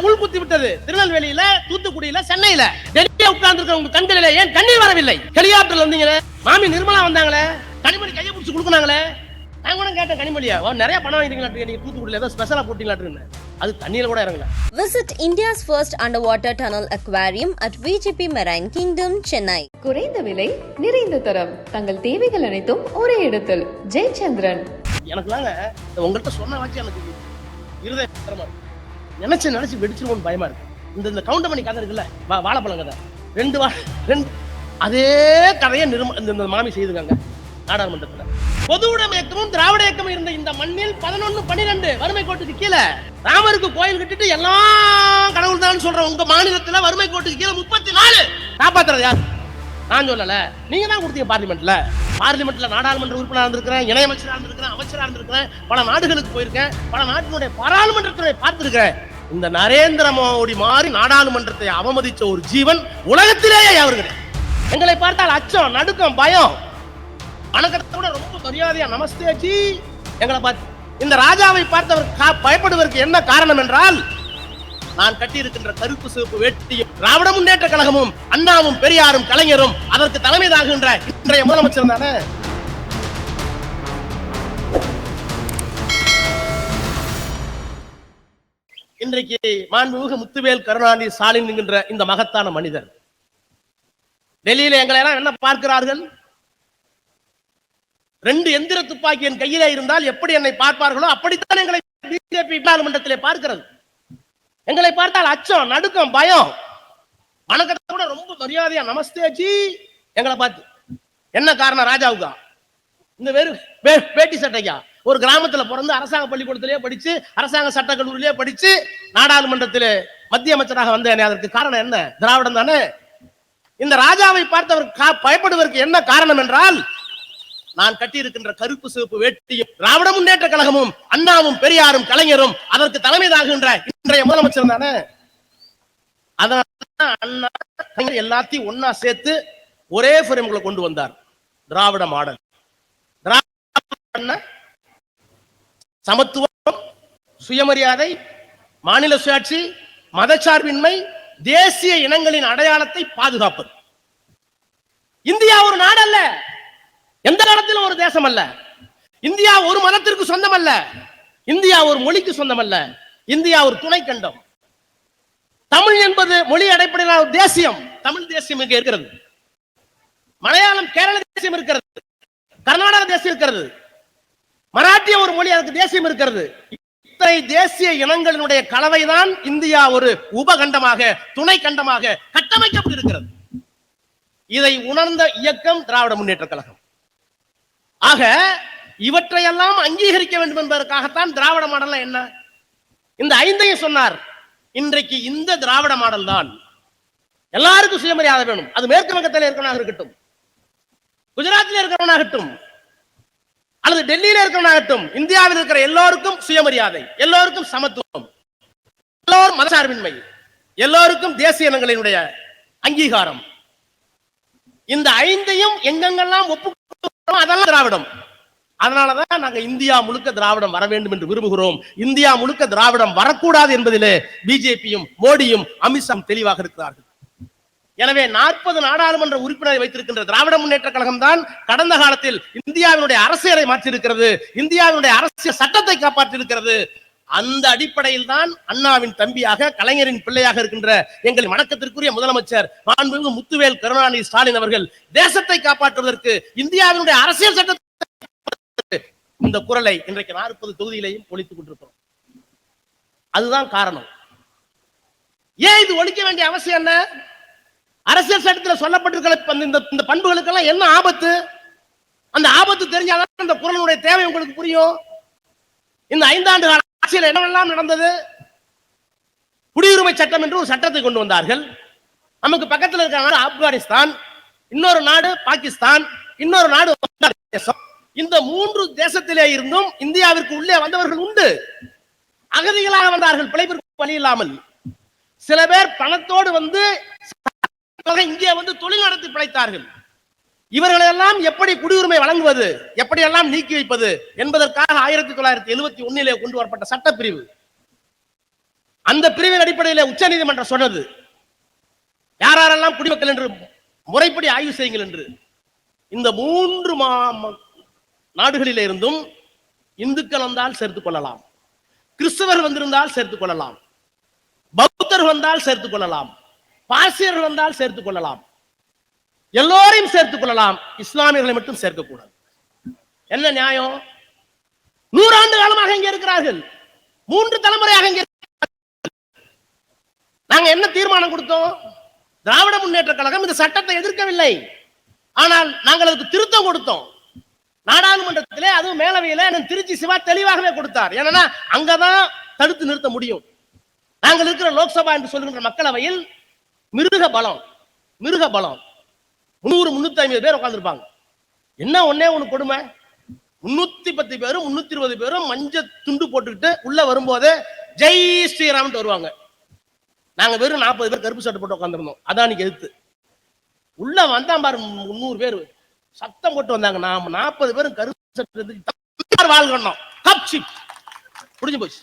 உள்குத்தி விட்டது. திருநெல்வேலியில, தூத்துக்குடியில, சென்னையில, டெல்லியில உட்கார்ந்து இருக்க உங்க கண்களிலே ஏன் கண்ணீர் வரவில்லை? ஹெலிகாப்டர்ல வந்தீங்களே, மாமி நிர்மலா வந்தாங்களே, கனிமொழி கையை பிடிச்சு கொடுக்குனாங்களே, நான் கூட கேட்டேன் கனிமொழியா நிறைய பணம் வாங்கிட்டீங்களா, நீங்க தூத்துக்குடியில ஏதோ ஸ்பெஷலா போட்டீங்களான்னு. அது தண்ணியில கூட இறங்கல. Visit India's first underwater tunnel aquarium at VGP Marine Kingdom, Chennai. குறைந்த விலை, நிறைந்த தரம், தங்கள் தேவைகள் அனைத்தும் ஒரே இடத்தில். ஜெயச்சந்திரன். எனக்குலாங்க உங்கள்கிட்ட சொன்ன வச்சு எனக்கு இருதயம் நினைச்சு வெடிச்சிருவோம் பயமா இருக்கு. இந்த கவுண்டமணி கதை இருக்குல்ல, வாழைப்பழம் கதை, ரெண்டு அதே கதையை இந்த மாமி செய்துக்காங்க நாடாளுமன்றத்துல. பொது உடைமை இயக்கமும் திராவிட இயக்கமும் இருந்த இந்த மண்ணில் 11-12 வறுமை கோட்டுக்கு கீழே ராமருக்கு கோயில் கட்டிட்டு எல்லாம் கடவுள் தான் சொல்ற உங்க மாநிலத்துல வறுமை கோட்டுக்கு கீழே 34 காப்பாத்துறது யார்? நான் சொல்லல, நீங்க தான் கொடுத்தீங்க. பார்லிமெண்ட்ல நாடாளுமன்ற உறுப்பினராக இருந்திருக்கிறேன், இணையமைச்சராக இருந்திருக்கிறேன், அமைச்சராக இருந்திருக்கிறேன், பல நாடுகளுக்கு போயிருக்கேன், பல நாட்டினுடைய பாராளுமன்றத்தை பார்த்திருக்கிறேன். இந்த நரேந்திர மோடி மாதிரி நாடாளுமன்றத்தை அவமதிச்ச ஒரு ஜீவன் உலகத்திலேயே யாரும் கிடையாது. எங்களை பார்த்தால் அச்சம், நடுக்கம், பயம், அணக்கத்தோட ரொம்ப மரியாதையா நமஸ்தே ஜி எங்களை பார்த்து. இந்த ராஜாவை பார்த்தவர் பயப்படுவதற்கு என்ன காரணம் என்றால், நான் கட்டியிருக்கின்ற கருப்பு சிவப்பு வேட்டியும் திராவிட முன்னேற்ற கழகமும் அண்ணாவும் பெரியாரும் கலைஞரும் அதற்கு தலைமை தாங்குகின்ற இன்றைய முதலமைச்சர் தானே. இன்றைக்கு மாண்புமிகு முத்துவேல் கருணாநிதி ஸ்டாலின் என்கின்ற இந்த மகத்தான மனிதர் டெல்லியில எங்களை எல்லாம் என்ன பார்க்கிறார்கள்? 2 எந்திர துப்பாக்கி என் கையிலே இருந்தால் எப்படி என்னை பார்ப்பார்களோ அப்படித்தான் எங்களை பிஜேபி நாடாளுமன்றத்திலே பார்க்கிறது. எங்களை பார்த்தால் அச்சம், நடுக்கம், பயம், வணக்கத்தோட ரொம்ப மரியாதையா நமஸ்தே ஜி எங்களை பார்த்து. என்ன காரணம்? ராஜாவுக்கா? இந்த வேட்டி சட்டைக்கா? ஒரு கிராமத்துல பிறந்து அரசாங்க பள்ளிக்கூடத்திலேயே படிச்சு, அரசாங்க சட்ட கல்லூரியிலேயே படிச்சு, நாடாளுமன்றத்திலே மத்திய அமைச்சராக வந்தேனே, அதற்கு காரணம் என்ன? திராவிடம் தானே. இந்த ராஜாவை பார்த்தவர் பயப்படுவதற்கு என்ன காரணம் என்றால், நான் கட்டியிருக்கின்ற கருப்பு சிவப்பு வேட்டியும் திராவிட முன்னேற்ற கழகமும் அண்ணாவும் பெரியாரும் கலைஞரும் அதற்கு தலைமை தாங்குகின்ற இன்றைய முதலமைச்சர் தானே. அதனால அண்ணா எல்லாத்தையும் ஒன்னா சேர்த்து ஒரே ஃப்ரேம்குள்ள கொண்டு வந்தார். திராவிட மாடல். சமத்துவம், சுயமரியாதை, மாநில சுயாட்சி, மதச்சார்பின்மை, தேசிய இனங்களின் அடையாளத்தை பாதுகாப்பது. இந்தியா ஒரு நாடு அல்ல, எந்த காலத்திலும் ஒரு தேசம் அல்ல. இந்தியா ஒரு மதத்திற்கு சொந்தம் அல்ல, இந்தியா ஒரு மொழிக்கு சொந்தம் அல்ல, இந்தியா ஒரு துணை கண்டம். தமிழ் என்பது மொழி அடிப்படையிலான தேசியம். தமிழ் தேசியம் இங்க இருக்கிறது, மலையாளம் கேரள தேசியம் இருக்கிறது, கர்நாடக தேசியம் இருக்கிறது, மராட்டிய ஒரு மொழி அதுக்கு தேசியம் இருக்கிறது. இத்தனை தேசிய இனங்களினுடைய கலவைதான் இந்தியா ஒரு உபகண்டமாக, துணை கண்டமாக கட்டமைக்கப்பட்டிருக்கிறது. இதை உணர்ந்த இயக்கம் திராவிட முன்னேற்ற கழகம். ஆக இவற்றையெல்லாம் அங்கீகரிக்க வேண்டும் என்பதற்காகத்தான் திராவிட மாடல் என்ன, இந்த 5ஐயும் சொன்னார். இன்றைக்கு இந்த திராவிட மாடல் தான் எல்லாருக்கும் சுயமரியாதை வேணும். அது மேற்கு வங்கத்தில் இருக்கிறவனாக இருக்கட்டும், குஜராத்தில் இருக்கிறவனாகட்டும், அல்லது டெல்லியில இருக்கிறவனாகட்டும், இந்தியாவில் இருக்கிற எல்லோருக்கும் சுயமரியாதை, எல்லோருக்கும் சமத்துவம், எல்லோரும் மதச்சார்பின்மை, எல்லோருக்கும் தேசிய இனங்களினுடைய அங்கீகாரம். இந்த 5ஐயும் எங்கெங்கெல்லாம் ஒப்பு அதெல்லாம் திராவிடம். அதனாலதான் நாங்க இந்தியா முழுக்க திராவிடம் வர வேண்டும் என்று விரும்புகிறோம். இந்தியா முழுக்க திராவிடம் வரக்கூடாது என்பதிலே பிஜேபியும் மோடியும் அமித்ஷாவும் தெளிவாக இருக்கிறார்கள். எனவே 40 நாடாளுமன்ற உறுப்பினரை வைத்திருக்கின்ற திராவிட முன்னேற்ற கழகம் தான் கடந்த காலத்தில் இந்தியாவினுடைய அரசியலை மாற்றியிருக்கிறது, இந்தியாவினுடைய அரசியல் சட்டத்தை காப்பாற்றியிருக்கிறது. அந்த அடிப்படையில் தான் அண்ணாவின் தம்பியாக, கலைஞரின் பிள்ளையாக இருக்கின்ற எங்கள் வணக்கத்திற்குரிய முதலமைச்சர் மாண்புமிகு முத்துவேல் கருணாநிதி ஸ்டாலின் அவர்கள் தேசத்தை காப்பாற்றுவதற்கு, இந்தியாவினுடைய அரசியல் சட்டத்தை இந்த குரலை இன்றைக்கு 40 தொகுதியிலையும் ஒழித்துக் கொண்டிருக்கிறோம். அதுதான் காரணம். ஏன் இது ஒழிக்க வேண்டிய அவசியம் என்ன? அரசியல் சட்டத்தில் சொல்லப்பட்டிருக்கிற இந்த பண்புகளுக்கெல்லாம் என்ன ஆபத்து? அந்த ஆபத்து தெரிஞ்சாதான் இந்த குரலுடைய தேவை உங்களுக்கு புரியும். இந்த 5 ஆண்டு கால ஆட்சியில் என்னவெல்லாம் நடந்தது? குடியுரிமை சட்டம் என்று ஒரு சட்டத்தை கொண்டு வந்தார்கள். நமக்கு பக்கத்தில் இருக்கிற நாடு ஆப்கானிஸ்தான், இன்னொரு நாடு பாகிஸ்தான், இன்னொரு நாடு வங்காளதேசம். இந்த 3 தேசத்திலே இருந்தும் இந்தியாவிற்கு உள்ளே வந்தவர்கள் உண்டு. அகதிகளாக வந்தார்கள், பிழைப்பிற்கு வழி இல்லாமல். சில பேர் பணத்தோடு வந்து இங்கே வந்து தொழில் நடத்தி பிழைத்தார்கள். இவர்களெல்லாம் எப்படி குடியுரிமை வழங்குவது, எப்படி எல்லாம் நீக்கி வைப்பது என்பதற்காக 1971 கொண்டு வரப்பட்ட சட்டப்பிரிவு. அந்த பிரிவின் அடிப்படையில் உச்ச நீதிமன்றம் சொன்னது யாரெல்லாம் குடிமக்கள் என்று முறைப்படி ஆய்வு செய்யுங்கள் என்று. இந்த 3 நாடுகளில் இருந்தும் இந்துக்கள் வந்தால் சேர்த்துக் கொள்ளலாம், கிறிஸ்தவர்கள் வந்திருந்தால் சேர்த்துக் கொள்ளலாம், பௌத்தர்கள் வந்தால் சேர்த்துக் கொள்ளலாம், பாரசீகர்கள் வந்தால் சேர்த்துக் கொள்ளலாம், எல்லோரையும் சேர்த்துக் கொள்ளலாம், இஸ்லாமியர்களை மட்டும் சேர்க்கக்கூடாது. என்ன நியாயம்? 100 ஆண்டு காலமாக இங்கே இருக்கிறார்கள், 3 தலைமுறையாக இங்கே. நாங்க என்ன தீர்மானம் கொடுத்தோம்? திராவிட முன்னேற்ற கழகம் இந்த சட்டத்தை எதிர்க்கவில்லை, ஆனால் நாங்கள் அதுக்கு திருத்தம் கொடுத்தோம். நாடாளுமன்றத்திலே, அதுவும் மேலவையில திருச்சி சிவா தெளிவாகவே கொடுத்தார். ஏன்னா அங்கதான் தடுத்து நிறுத்த முடியும். நாங்கள் இருக்கிற லோக்சபா என்று சொல்லுகின்ற மக்களவையில் மிருக பலம் 300-350 பேர் உட்கார்ந்துருப்பாங்க. என்ன ஒன்னே ஒண்ணு கொடுமை, 310 பேரும் 320 பேரும் மஞ்ச துண்டு போட்டுக்கிட்டு உள்ள வரும்போது ஜெய் ஸ்ரீராம் வருவாங்க. நாங்க வெறும் 40 பேர் கருப்பு சட்டை போட்டு உட்காந்துருந்தோம். அதானிக்கு எதிர்த்து உள்ள வந்தான் பாரு 300 பேர் சத்தம் போட்டு வந்தாங்க. நாம 40 பேரும் கருப்பு சட்டை வாழ்கணும் புடிஞ்சு போச்சு.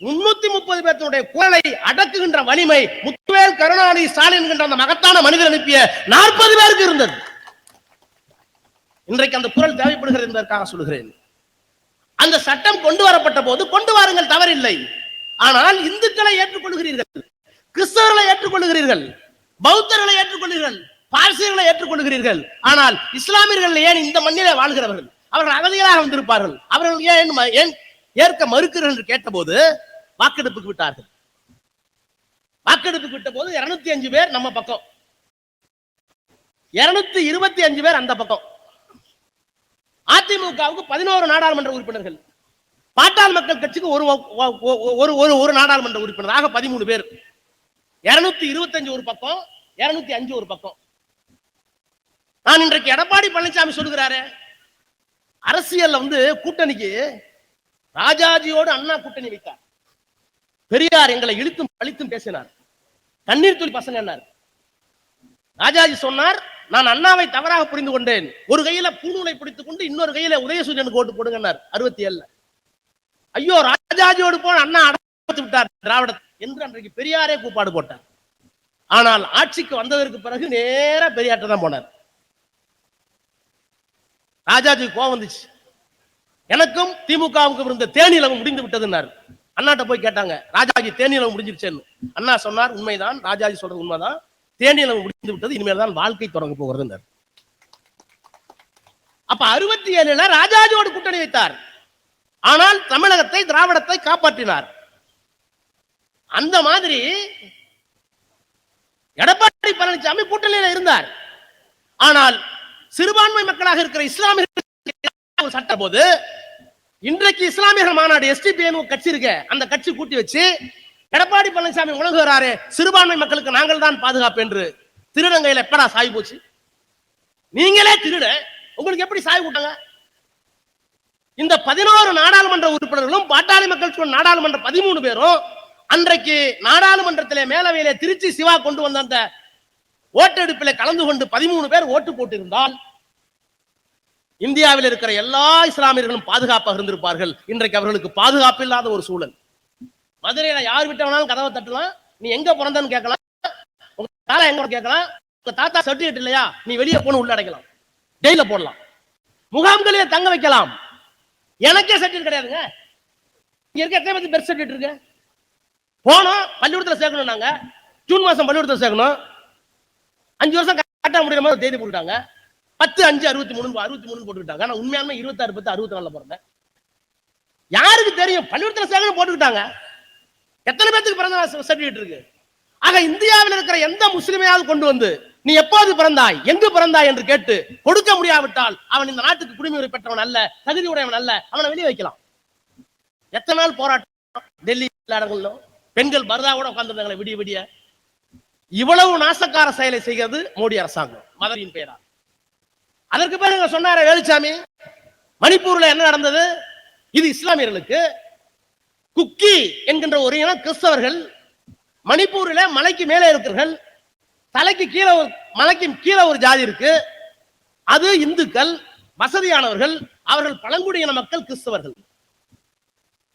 330 பேருடைய குரலை அடக்குகின்ற வலிமை முத்துவேல் கருணாநிதி ஸ்டாலின் என்கின்ற அந்த மகத்தான மனிதர் அனுப்பிய 40 பேருக்கு இருந்தது. இன்றைக்கு அந்த குரல் தேவைப்படுகிறது என்பதற்காக சொல்கிறேன். அந்த சட்டம் கொண்டு வரப்பட்ட போது கொண்டு வாருங்கள், தவறில்லை. ஆனால் இந்துக்களை ஏற்றுக்கொள்கிறீர்கள், கிறிஸ்தவர்களை ஏற்றுக்கொள்கிறீர்கள், பௌத்தர்களை ஏற்றுக்கொள்கிறீர்கள், பார்சியர்களை ஏற்றுக்கொள்கிறீர்கள். ஆனால் இஸ்லாமியர்கள் ஏன் இந்த மண்ணிலே வாழ்கிறவர்கள், அவர்கள் அகதிகளாக வந்திருப்பார்கள், அவர்கள் ஏன் ஏற்க மறுக்கிறீர்கள் என்று கேட்டபோது வாக்கெடுப்புக்கு விட்டார்கள். வாக்கெடுப்புக்கு விட்ட போது 205 பேர் நம்ம பக்கம், 225 பேர் அந்த பக்கம். அதிமுகவுக்கு 11 நாடாளுமன்ற உறுப்பினர்கள், பாட்டாள் மக்கள் கட்சிக்கு ஒரு நாடாளுமன்ற உறுப்பினர், ஆக 13 பேர். 225 ஒரு பக்கம், 205 ஒரு பக்கம். நான் இன்றைக்கு எடப்பாடி பழனிசாமி சொல்லுகிறாரே, அரசியல்ல கூட்டணிக்கு ராஜாஜியோடு அண்ணா கூட்டணி வைத்தார். பெரியார் எங்களை இழுத்தும் பழித்தும் பேசினார், கண்ணீர் துளி பசங்க. ராஜாஜி சொன்னார், நான் அண்ணாவை தவறாக புரிந்து கொண்டேன், ஒரு கையில பூநூலை பிடித்துக் கொண்டு இன்னொரு கையில உதயசூரியனுக்கு ஓட்டு போடுங்க 67. ஐயோ, ராஜாஜியோடு போன அண்ணா அடைத்து விட்டார் திராவிட என்று அன்றைக்கு பெரியாரே கூப்பாடு போட்டார். ஆனால் ஆட்சிக்கு வந்ததற்கு பிறகு நேர பெரியார்ட்ட தான் போனார். ராஜாஜிக்கு கோவம் வந்துச்சு. எனக்கும் திமுகவுக்கும் இருந்த தேனிலவு முடிந்து விட்டதுன்னாரு. அண்ணாட்ட போய் கேட்டாங்க, ராஜாஜி தேனிலவு முடிஞ்சிருச்சேன்னு. அண்ணா சொன்னார், உண்மைதான், ராஜாஜி சொல்றது உண்மைதான், தேனிலவு முடிந்து விட்டது, இனிமேல் தான் வாழ்க்கை தொடங்க போகிறது. அப்ப 67 ராஜாஜியோடு கூட்டணி வைத்தார். ஆனால் தமிழகத்தை, திராவிடத்தை காப்பாற்றினார். அந்த மாதிரி எடப்பாடி பழனிசாமி கூட்டணியில் இருந்தார். ஆனால் சிறுபான்மை மக்களாக இருக்கிற இஸ்லாமியர்கள் சட்ட போது இன்றைக்கு இஸ்லாமியர்கள் மாநாடு எஸ்டிபிஎன் கட்சி இருக்கு, அந்த கட்சி கூட்டி வச்சு எடப்பாடி பழனிசாமி உணர்கிறாரே, சிறுபான்மை மக்களுக்கு நாங்கள் தான் பாதுகாப்பு என்று. திருநங்கையில் எப்படா சாய் போச்சு? நீங்களே திருட, உங்களுக்கு எப்படி சாய் கூட்டாங்க? இந்த 11 நாடாளுமன்ற உறுப்பினர்களும் பாட்டாளி மக்கள் நாடாளுமன்ற 13 பேரும் அன்றைக்கு நாடாளுமன்றத்திலே மேலவையிலே திருச்சி சிவா கொண்டு வந்த அந்த ஓட்டெடுப்பிலே கலந்து கொண்டு 13 பேர் ஓட்டு போட்டிருந்தால் இந்தியாவில் இருக்கிற எல்லா இஸ்லாமியர்களும் பாதுகாப்பாக இருந்திருப்பார்கள். இன்றைக்கு அவர்களுக்கு பாதுகாப்பு இல்லாத ஒரு சூழல். மதுரையில யார் விட்ட வேணாலும் கதவை தட்டலாம், நீ எங்க பிறந்தன்னு கேட்கலாம், உங்க தாத்தா எங்க கேட்கலாம், உங்க தாத்தா சர்டிபிகேட் இல்லையா, நீ வெளியே போன உள்ள அடைக்கலாம், ஜெயில போடலாம், முகாம்களிலே தங்க வைக்கலாம். எனக்கே சர்டிபிகேட் கிடையாதுங்க. இங்க இருக்க எத்தனை பேருக்கு பெர்த் சர்டிபிகேட் இருக்கு? போனோம், பள்ளிக்கூடத்தில் சேர்க்கணும். நாங்க ஜூன் மாசம் பள்ளிக்கூடத்தில் சேர்க்கணும். 5 வருஷம் கட்ட முடியாத மாதிரி தேதி போட்டுட்டாங்க. 10/5/63 போட்டுக்கிட்டாங்க. ஆனா உண்மையாலுமே 26/10/64 பிறந்தேன். யாருக்கு தெரியும்? பள்ளிக்கூடத்தில் சேர்க்கணும் போட்டுக்கிட்டாங்க. எத்தனை பேருக்கு பிறந்த சர்டிபிகேட் இருக்கு? ஆக இந்தியாவில் இருக்கிற எந்த முஸ்லிமையாவது கொண்டு வந்து நீ எப்போது பிறந்தாய், எங்கு பிறந்தாய் என்று கேட்டு கொடுக்க முடியாவிட்டால் அவன் இந்த நாட்டுக்கு குடியுரிமை பெற்றவன் அல்ல, தகுதி உடையவன் அல்ல, அவனை வெளியே வைக்கலாம். எத்தனை நாள் போராட்டம் டெல்லி இடங்களிலும் பெண்கள் பரதாவோட உட்கார்ந்துருந்தாங்களே விடிய விடிய. இவ்வளவு நாசக்கார செயலை செய்கிறது மோடி அரசாங்கம் மதத்தின் பெயரால். அதற்கு பிறகு சொன்னார வேலுச்சாமி, மணிப்பூர்ல என்ன நடந்தது? இது இஸ்லாமியர்களுக்கு. குக்கி என்கின்ற ஒரு இனம் கிறிஸ்தவர்கள் மணிப்பூரில் மலைக்கு மேலே இருக்கிறார்கள், தலைக்கு கீழே மலைக்கு கீழே ஒரு ஜாதி இருக்கு, அது இந்துக்கள் வசதியானவர்கள், அவர்கள் பழங்குடியின மக்கள் கிறிஸ்தவர்கள்.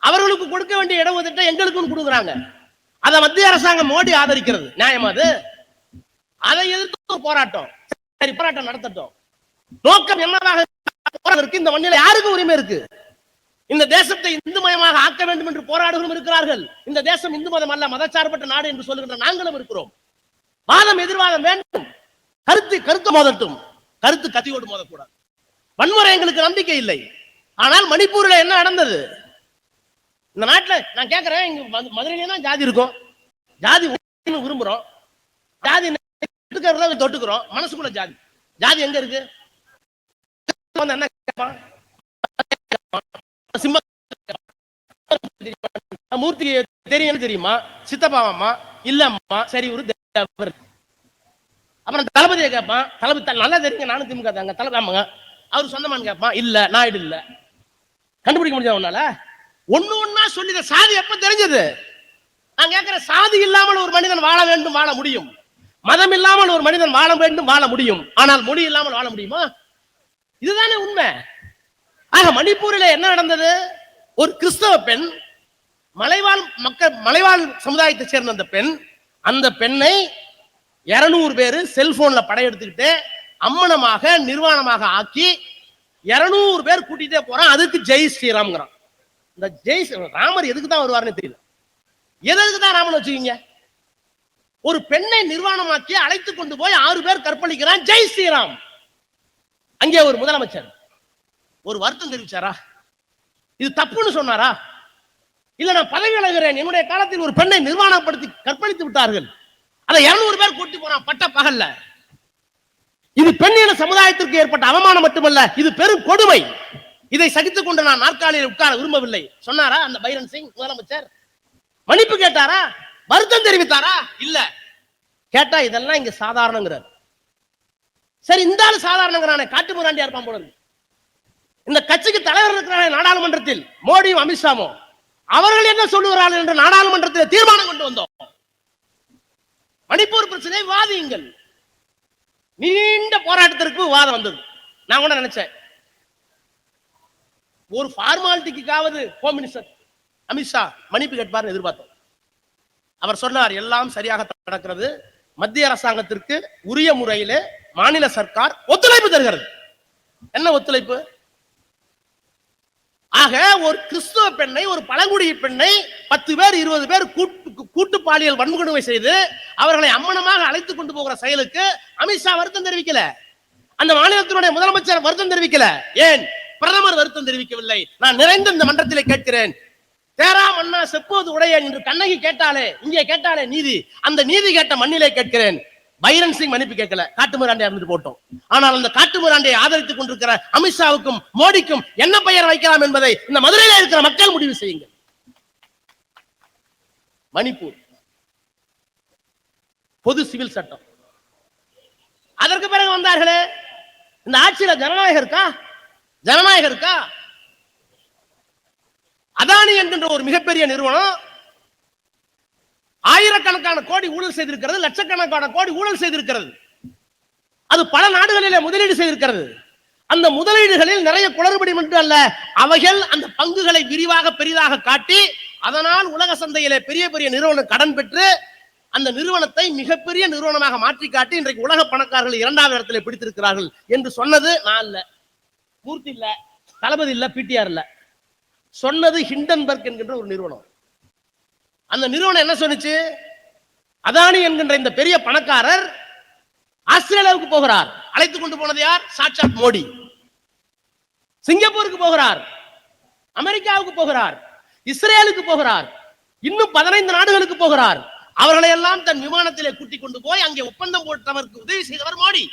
அவர்களுக்கு கொடுக்க வேண்டிய இடஒதுக்கீட்டை எங்களுக்கும் கொடுக்குறாங்க. அதை மத்திய அரசாங்கம் மோடி ஆதரிக்கிறது நியாயமா? அது அதை எதிர்த்து போராட்டம். சரி, போராட்டம் நடத்தட்டும். நோக்கம் என்னவாக இருக்கு? இந்த மண்ணில் யாருக்கு உரிமை இருக்கு? இந்த தேசத்தை இந்துமயமாக ஆக்க வேண்டும் என்று போராடுகளும் இருக்கிறார்கள். இந்த தேசம் இந்து மதம் அல்ல, மதச்சார்பற்ற நாடு என்று சொல்லுகின்ற நாங்களும் இருக்கிறோம். வாதம் எதிர்வாதம் வேண்டும். கருத்து மோதட்டும். கருத்து கத்தியோடு மோதக்கூடாது. வன்முறை எங்களுக்கு நம்பிக்கை இல்லை. ஆனால் மணிப்பூரில் என்ன நடந்தது? இந்த நாட்டில் நான் கேட்கிறேன், இங்க மதுரையிலே தான் ஜாதி இருக்கும். ஜாதி விரும்புறோம், ஜாதி தொட்டுக்கிறோம், மனசுக்குள்ள ஜாதி. ஜாதி எங்க இருக்கு? என்ன கேட்பான்? மூர்த்தி தெரியும் தெரியுமா? சித்தப்பாவம்மா இல்லம்மா, சரி ஒரு அப்புறம் தளபதியை கேட்பான். தளபதி நல்லா தெரியுங்க, நானும் திமுக தாங்க, தளபதி ஆமாங்க. அவர் சொந்தமானு கேட்பான். இல்ல நாயுடு இல்ல. கண்டுபிடிக்க முடியாது உன்னால? ஒண்ணு ஒன்னா சொல்லி சாதி எப்ப தெரிஞ்சது? நான் கேட்கிறேன், சாதி இல்லாமல் ஒரு மனிதன் வாழ வேண்டும், வாழ முடியும். மதம் இல்லாமல் ஒரு மனிதன் வாழ வேண்டும், வாழ முடியும். ஆனால் மொழி இல்லாமல் வாழ முடியுமா? இதுதானே உண்மை. ஆக மணிப்பூரில் என்ன நடந்தது? ஒரு கிறிஸ்தவ பெண், மலைவாழ் சமுதாயத்தை சேர்ந்த அந்த பெண்ணை 200 பேர் செல்போன்ல படையெடுத்துக்கிட்டு அம்மனமாக நிர்வாணமாக ஆக்கி 200 பேர் கூட்டிட்டே போறான். அதுக்கு ஜெய் ஸ்ரீராம்ங்கிறான். இந்த ஜெய் ராமர் எதுக்கு தான் வருவாருன்னு தெரியல. எதுக்கு தான் ராமன் வச்சுக்கீங்க? ஒரு பெண்ணை நிர்வாணமாக்கி அழைத்து கொண்டு போய் 6 பேர் கற்பழிக்கிறான். ஜெய் ஸ்ரீராம். அங்கே ஒரு முதலமைச்சர் ஒரு வருத்தம் தெரிவிச்சாரா? இது தப்புன்னு சொன்னாரா? இல்ல நான் பதவி விலகிறேன், என்னுடைய காலத்தில் ஒரு பெண்ணை நிர்வாணப்படுத்தி கற்பழித்து விட்டார்கள், அதை 200 பேர் கூட்டி போறான் பட்ட பகல்ல. இது பெண்ணின சமுதாயத்திற்கு ஏற்பட்ட அவமானம் மட்டுமல்ல, இது பெரும் கொடுமை. இதை சகித்துக் கொண்டு நான் நாற்காலியில் உட்கார விரும்பவில்லை சொன்னாரா அந்த பைரன் சிங் முதலமைச்சர்? மன்னிப்பு கேட்டாரா? வருத்தம் தெரிவித்தாரா? இல்ல. கேட்டா இதெல்லாம் இங்க சாதாரணங்கிறார். சரி, இந்த ஆளு சாதாரணங்கிறானே, காட்டு முராண்டியா இருப்பான் போல இருக்கு. இந்த கட்சிக்கு தலைவர் இருக்கிறானே நாடாளுமன்றத்தில், மோடியும் அமித்ஷாவும், அவர்கள் என்ன சொல்லுகிறார்கள் என்று நாடாளுமன்றத்தில் தீர்மானம் கொண்டு வந்தோம். மணிப்பூர் பிரச்சனை வாதியுங்கள். நீண்ட போராட்டத்திற்கு வாதம் வந்தது. நான் கூட நினைச்சேன், ஒரு ஃபார்மாலிட்டிக்காவது ஹோம் மினிஸ்டர் அமித்ஷா மன்னிப்பு கேட்பார் எதிர்பார்த்தோம். அவர் சொன்னார், எல்லாம் சரியாக நடக்கிறது, மத்திய அரசாங்கத்திற்கு உரிய முறையில் மாநில சர்க்கார் ஒத்துழைப்பு தருகிறது. என்ன ஒத்துழைப்பு? ஆக ஒரு கிறிஸ்துவ பெண்ணை, ஒரு பழங்குடி பெண்ணை 10 பேர் 20 பேர் கூட்டு பாலியல் வன்கொடுமை செய்து அவர்களை அம்மனமாக அழைத்துக் கொண்டு போகிற செயலுக்கு அமித்ஷா வருத்தம் தெரிவிக்கல. அந்த மாநிலத்தினுடைய முதலமைச்சர் வருத்தம் தெரிவிக்கல. ஏன் பிரதமர் வருத்தம் தெரிவிக்கவில்லை? நான் நிறைந்த இந்த மன்றத்திலே கேட்கிறேன், தேரா மன்னா செப்போது உடையன் என்று கண்ணகி கேட்டாலே, இங்கே கேட்டாலே நீதி, அந்த நீதி கேட்ட மண்ணிலே கேட்கிறேன். பைரன் சிங் மன்னிப்பு கேட்கல, காட்டுமிராண்டியா இருந்துட்டு போட்டோம். ஆனால் அந்த காட்டுமிராண்டியை ஆதரித்துக் கொண்டிருக்கிற அமித்ஷாவுக்கும் மோடிக்கும் என்ன பெயர் வைக்கலாம் என்பதை இந்த மதுரையில் இருக்கிற மக்கள் முடிவு செய்யுங்கள். மணிப்பூர் பொது சிவில் சட்டம், அதற்கு பிறகு வந்தார்களே, இந்த ஆட்சியில ஜனநாயகம் இருக்கா? ஜனநாயகம் இருக்கா? அதானி என்கின்ற ஒரு மிகப்பெரிய நிறுவனம் ஆயிரக்கணக்கான கோடி ஊழல் செய்திருக்கிறது, லட்சக்கணக்கான கோடி ஊழல் செய்திருக்கிறது. அது பல நாடுகளிலே முதலீடு செய்திருக்கிறது. அந்த முதலீடுகளில் நிறைய குளறுபடி மட்டும் அல்ல, அவைகள் அந்த பங்குகளை விரிவாக பெரிதாக காட்டி அதனால் உலக சந்தையிலே பெரிய பெரிய நிறுவனம் கடன் பெற்று அந்த நிறுவனத்தை மிகப்பெரிய நிறுவனமாக மாற்றி காட்டி இன்றைக்கு உலக பணக்காரர்கள் 2வது இடத்திலே பிடித்திருக்கிறார்கள் என்று சொன்னது நான் இல்ல, மூர்த்தி இல்ல, தளபதி இல்ல, பிடிஆர் இல்ல, சொன்னது ஹிண்டன்பர்க் என்கின்ற ஒரு நிறுவனம். அந்த நிறுவனம் என்ன சொன்னுச்சு? அதானி என்கின்ற இந்த பெரிய பணக்காரர் ஆஸ்திரேலியாவுக்கு போகிறார். அழைத்துக் கொண்டு போனது யார்? சாட்சாத் மோடி. சிங்கப்பூருக்கு போகிறார், அமெரிக்காவுக்கு போகிறார், இஸ்ரேலுக்கு போகிறார், இன்னும் 15 நாடுகளுக்கு போகிறார். அவர்களை எல்லாம் தன் விமானத்திலே கூட்டிக் கொண்டு போய் அங்கே ஒப்பந்தம் போட்டவருக்கு உதவி செய்தவர் மோடி.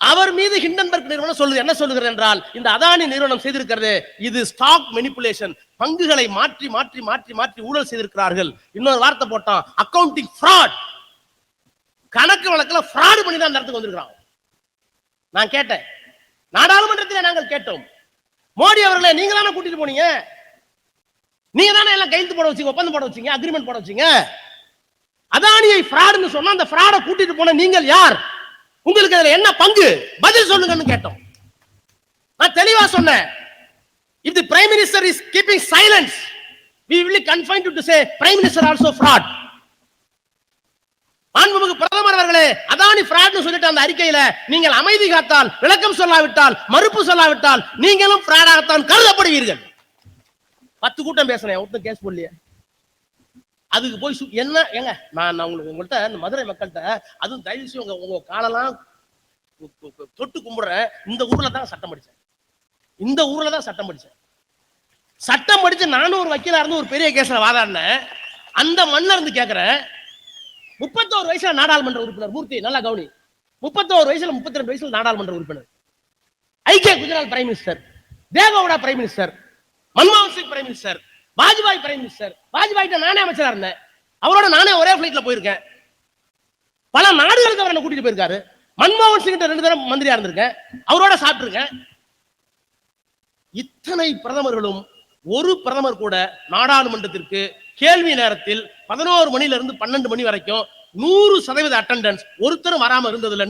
அவர் மீது ஹிண்டன்பர்க் நிறுவனம் சொல்லுது, என்ன சொல்லுகிறது என்றால், இந்த அதானி நிறுவனம் செய்திருக்கிறது இது ஸ்டாக் மெனிபுலேஷன், பங்குகளை மாற்றி மாற்றி மாற்றி மாற்றி ஊழல் செய்திருக்கிறார்கள். இன்னொரு வார்த்தை போட்டான், அக்கவுண்டிங் ஃப்ராட், கணக்கு வழக்குல ஃப்ராட் பண்ணி தான் அந்த இடத்துக்கு வந்திருக்கிறான். நான் கேட்டேன், நாடாளுமன்றத்தில் நாங்கள் கேட்டோம், மோடி அவர்களை நீங்க தானே கூட்டிட்டு போனீங்க, நீங்க தானே எல்லாம் கையெழுத்து போட வச்சீங்க, ஒப்பந்தம் போட வச்சீங்க, அக்ரிமெண்ட் போட வச்சீங்க. அதானியை ஃப்ராட்னு சொன்னா அந்த ஃப்ராடை கூட்டிட்டு போன நீங்கள் யார்? உங்களுக்கு அதுல என்ன பங்கு? பதில் சொல்லுங்கன்னு கேட்டோம். நான் தெளிவா சொன்னேன், If the Prime Minister is keeping silence, we will be confined to say Prime Minister also fraud. மாண்புமிகு பிரதமர் அவர்களே, அதானி ஃப்ராட்னு சொல்லிட்டு அந்த அறிக்கையில நீங்கள் அமைதி காத்தால், விளக்கம் சொல்லாவிட்டால், மறுப்பு சொல்லாவிட்டால் நீங்களும் ஃப்ராடாகத்தான் கருதப்படுவீர்கள். 10 கூட்டம் பேசுறேன், ஒருத்தன் கேஸ் போடலையே. அதுக்கு போய் என்ன ஏங்க, நான் உங்கள்கிட்ட இந்த மதுரை மக்கள்கிட்ட அதுவும் தயவு செய்து உங்க காலெல்லாம் தொட்டு கும்பிடுறேன். இந்த ஊர்ல தான் சட்டம் படிச்சேன், இந்த ஊர்ல தான் சட்டம் படிச்சேன். சட்டம் படிச்சு நானும் ஒரு வக்கீலா இருந்து ஒரு பெரிய கேஸ்ல வாதாடினேன். அந்த மண்ணில இருந்து கேட்கிறேன், 31 வயசுல நாடாளுமன்ற உறுப்பினர் மூர்த்தி, நல்லா கவனி, 31 வயசுல 32 வயசுல நாடாளுமன்ற உறுப்பினர், ஐக்கிய Gujarat prime minister, Deve Gowda prime minister, மன்மோகன் Singh prime minister, Vajpayee prime minister. வாஜ்பாய்ட்ட நானே அமைச்சரா இருந்தேன், அவரோட நானே ஒரே பிளைட்ல போயிருக்கேன். பல நாடுகளுக்கு அவர் என்ன கூட்டிட்டு போயிருக்காரு. மன்மோகன் சிங் 2 தடவை மந்திரியா இருந்திருக்கேன், அவரோட சாப்பிட்டிருக்கேன். இத்தனை பிரதமர்களும் ஒரு பிரதமர் கூட நாடாளுமன்றத்திற்கு கேள்வி நேரத்தில் 11 மணில இருந்து 12 மணி வரைக்கும் 100% அட்டெண்டன்ஸ் ஒருத்தரும் வராம இருந்ததில்லை.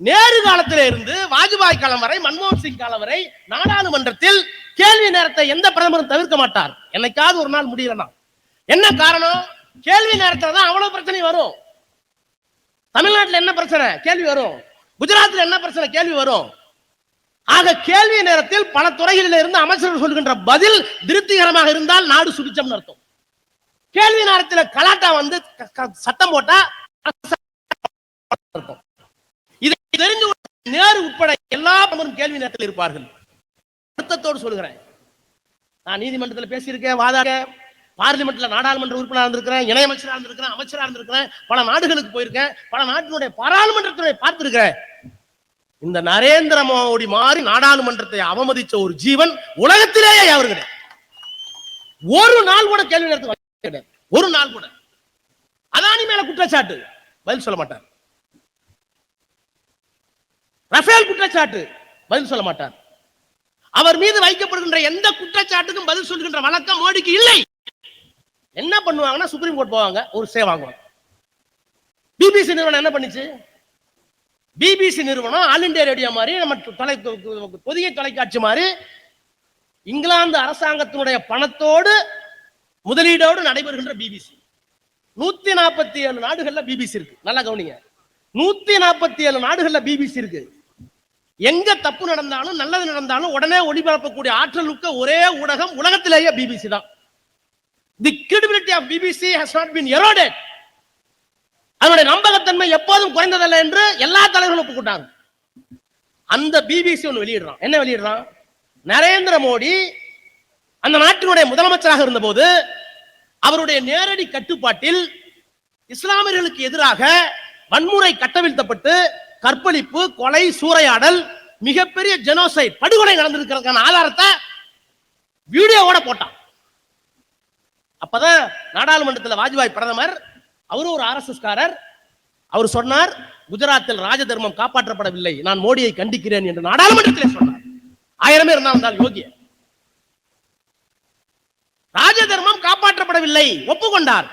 நேரு காலத்திலே இருந்து வாஜ்பாய் காலம் வரை, மன்மோகன் சிங் காலம் வரை நாடாளுமன்றத்தில் கேள்வி நேரத்தை எந்த பிரதமரும் தவிர்க்க மாட்டார். என்னைக்காவது ஒரு நாள் முடியலனா என்ன காரணம்? கேள்வி நேரத்தில் தான் அவ்வளவு பிரச்சனை வரும். தமிழ்நாட்டில் என்ன பிரச்சனை? கேள்வி வரும். குஜராத்தில் என்ன பிரச்சனை? கேள்வி வரும். ஆக கேள்வி நேரத்தில் பல துறைகளில் இருந்து அமைச்சர்கள் சொல்கின்ற பதில் திருப்திகரமாக இருந்தால் நாடு சுபிச்சம் அர்த்தம். கேள்வி நேரத்தில் கலாட்டா வந்து சட்டம் போட்டா இதை தெரிந்து நேரு உட்பட எல்லா பிரதமரும் கேள்வி நேரத்தில் இருப்பார்கள். அர்த்தத்தோடு சொல்கிறேன், நான் நீதிமன்றத்தில் பேசியிருக்கேன், வாதாட பார்லிமெண்ட்ல நாடாளுமன்ற உறுப்பினராக இருந்திருக்கிறேன், இணையமைச்சராக இருந்திருக்கிறேன், அமைச்சராக இருந்திருக்கிறேன், பல நாடுகளுக்கு போயிருக்கேன், பல நாட்டினுடைய பாராளுமன்றத்தினுடைய பார்த்திருக்கிறேன். இந்த நரேந்திர மோடி மாதிரி நாடாளுமன்றத்தை அவமதிச்ச ஒரு ஜீவன் உலகத்திலேயே யாரும் கிடையாது. ஒரு நாள் கூட கேள்வி நேரத்துக்கு ஒரு நாள் கூட. அதானி மேல குற்றச்சாட்டு, பதில் சொல்ல மாட்டார். ரஃபேல் குற்றச்சாட்டு, பதில் சொல்ல மாட்டார். அவர் மீது வைக்கப்படுகின்ற எந்த குற்றச்சாட்டுக்கும் பதில் சொல்கின்ற வழக்கம் மோடிக்கு இல்லை. என்ன பண்ணுவாங்கன்னா சுப்ரீம் கோர்ட் போவாங்க, ஒரு ஸ்டே வாங்குவாங்க. பிபிசி நிறுவனம் என்ன பண்ணிச்சு? பிபிசி நிறுவனம் ஆல் இந்தியா ரேடியோ மாதிரி, நம்ம பொதிகை தொலைக்காட்சி மாதிரி இங்கிலாந்து அரசாங்கத்தினுடைய பணத்தோடு முதலீடோடு நடைபெறுகின்ற பிபிசி. 147 நாடுகள்ல பிபிசி இருக்கு. நல்லா கவனிங்க, 147 நாடுகள்ல பிபிசி இருக்கு. எங்க தப்பு நடந்தாலும் நல்லது நடந்தாலும் உடனே ஒளிபரப்பக்கூடிய ஆற்றல் மிக்க ஒரே ஊடகம் உலகத்திலேயே பிபிசி தான். The credibility of BBC has not been eroded. அதனுடைய நம்பகத்தன்மை எப்போதும் குறைந்ததல்ல என்று எல்லா தலைவர்களும் ஒப்புக்கொண்டாங்க. அந்த பிபிசி ஒன்று வெளியிடுறான். என்ன வெளியிடுறான்? நரேந்திர மோடி அந்த நாட்டினுடைய முதலமைச்சராக இருந்தபோது அவருடைய நேரடி கட்டுப்பாட்டில் இஸ்லாமியர்களுக்கு எதிராக வன்முறை கட்டவிழ்த்தப்பட்டு கற்பழிப்பு, கொலை, சூறையாடல், மிகப்பெரிய ஜெனோசைட், படுகொலை நடந்திருக்கிறதுக்கான ஆதாரத்தை வீடியோவோட போட்டான். அப்பதான் நாடாளுமன்றத்தில் வாஜ்பாய் பிரதமர், அவரும் ஒரு RSS காரர், அவர் சொன்னார், குஜராத்தில் ராஜ தர்மம் காப்பாற்றப்படவில்லை, நான் மோடியை கண்டிக்கிறேன் என்று நாடாளுமன்றத்திலே சொன்னார். 1000 பேர் இருந்தால் யோகிய. ராஜ தர்மம் காப்பாற்றப்படவில்லை, ஒப்புக்கொண்டார்.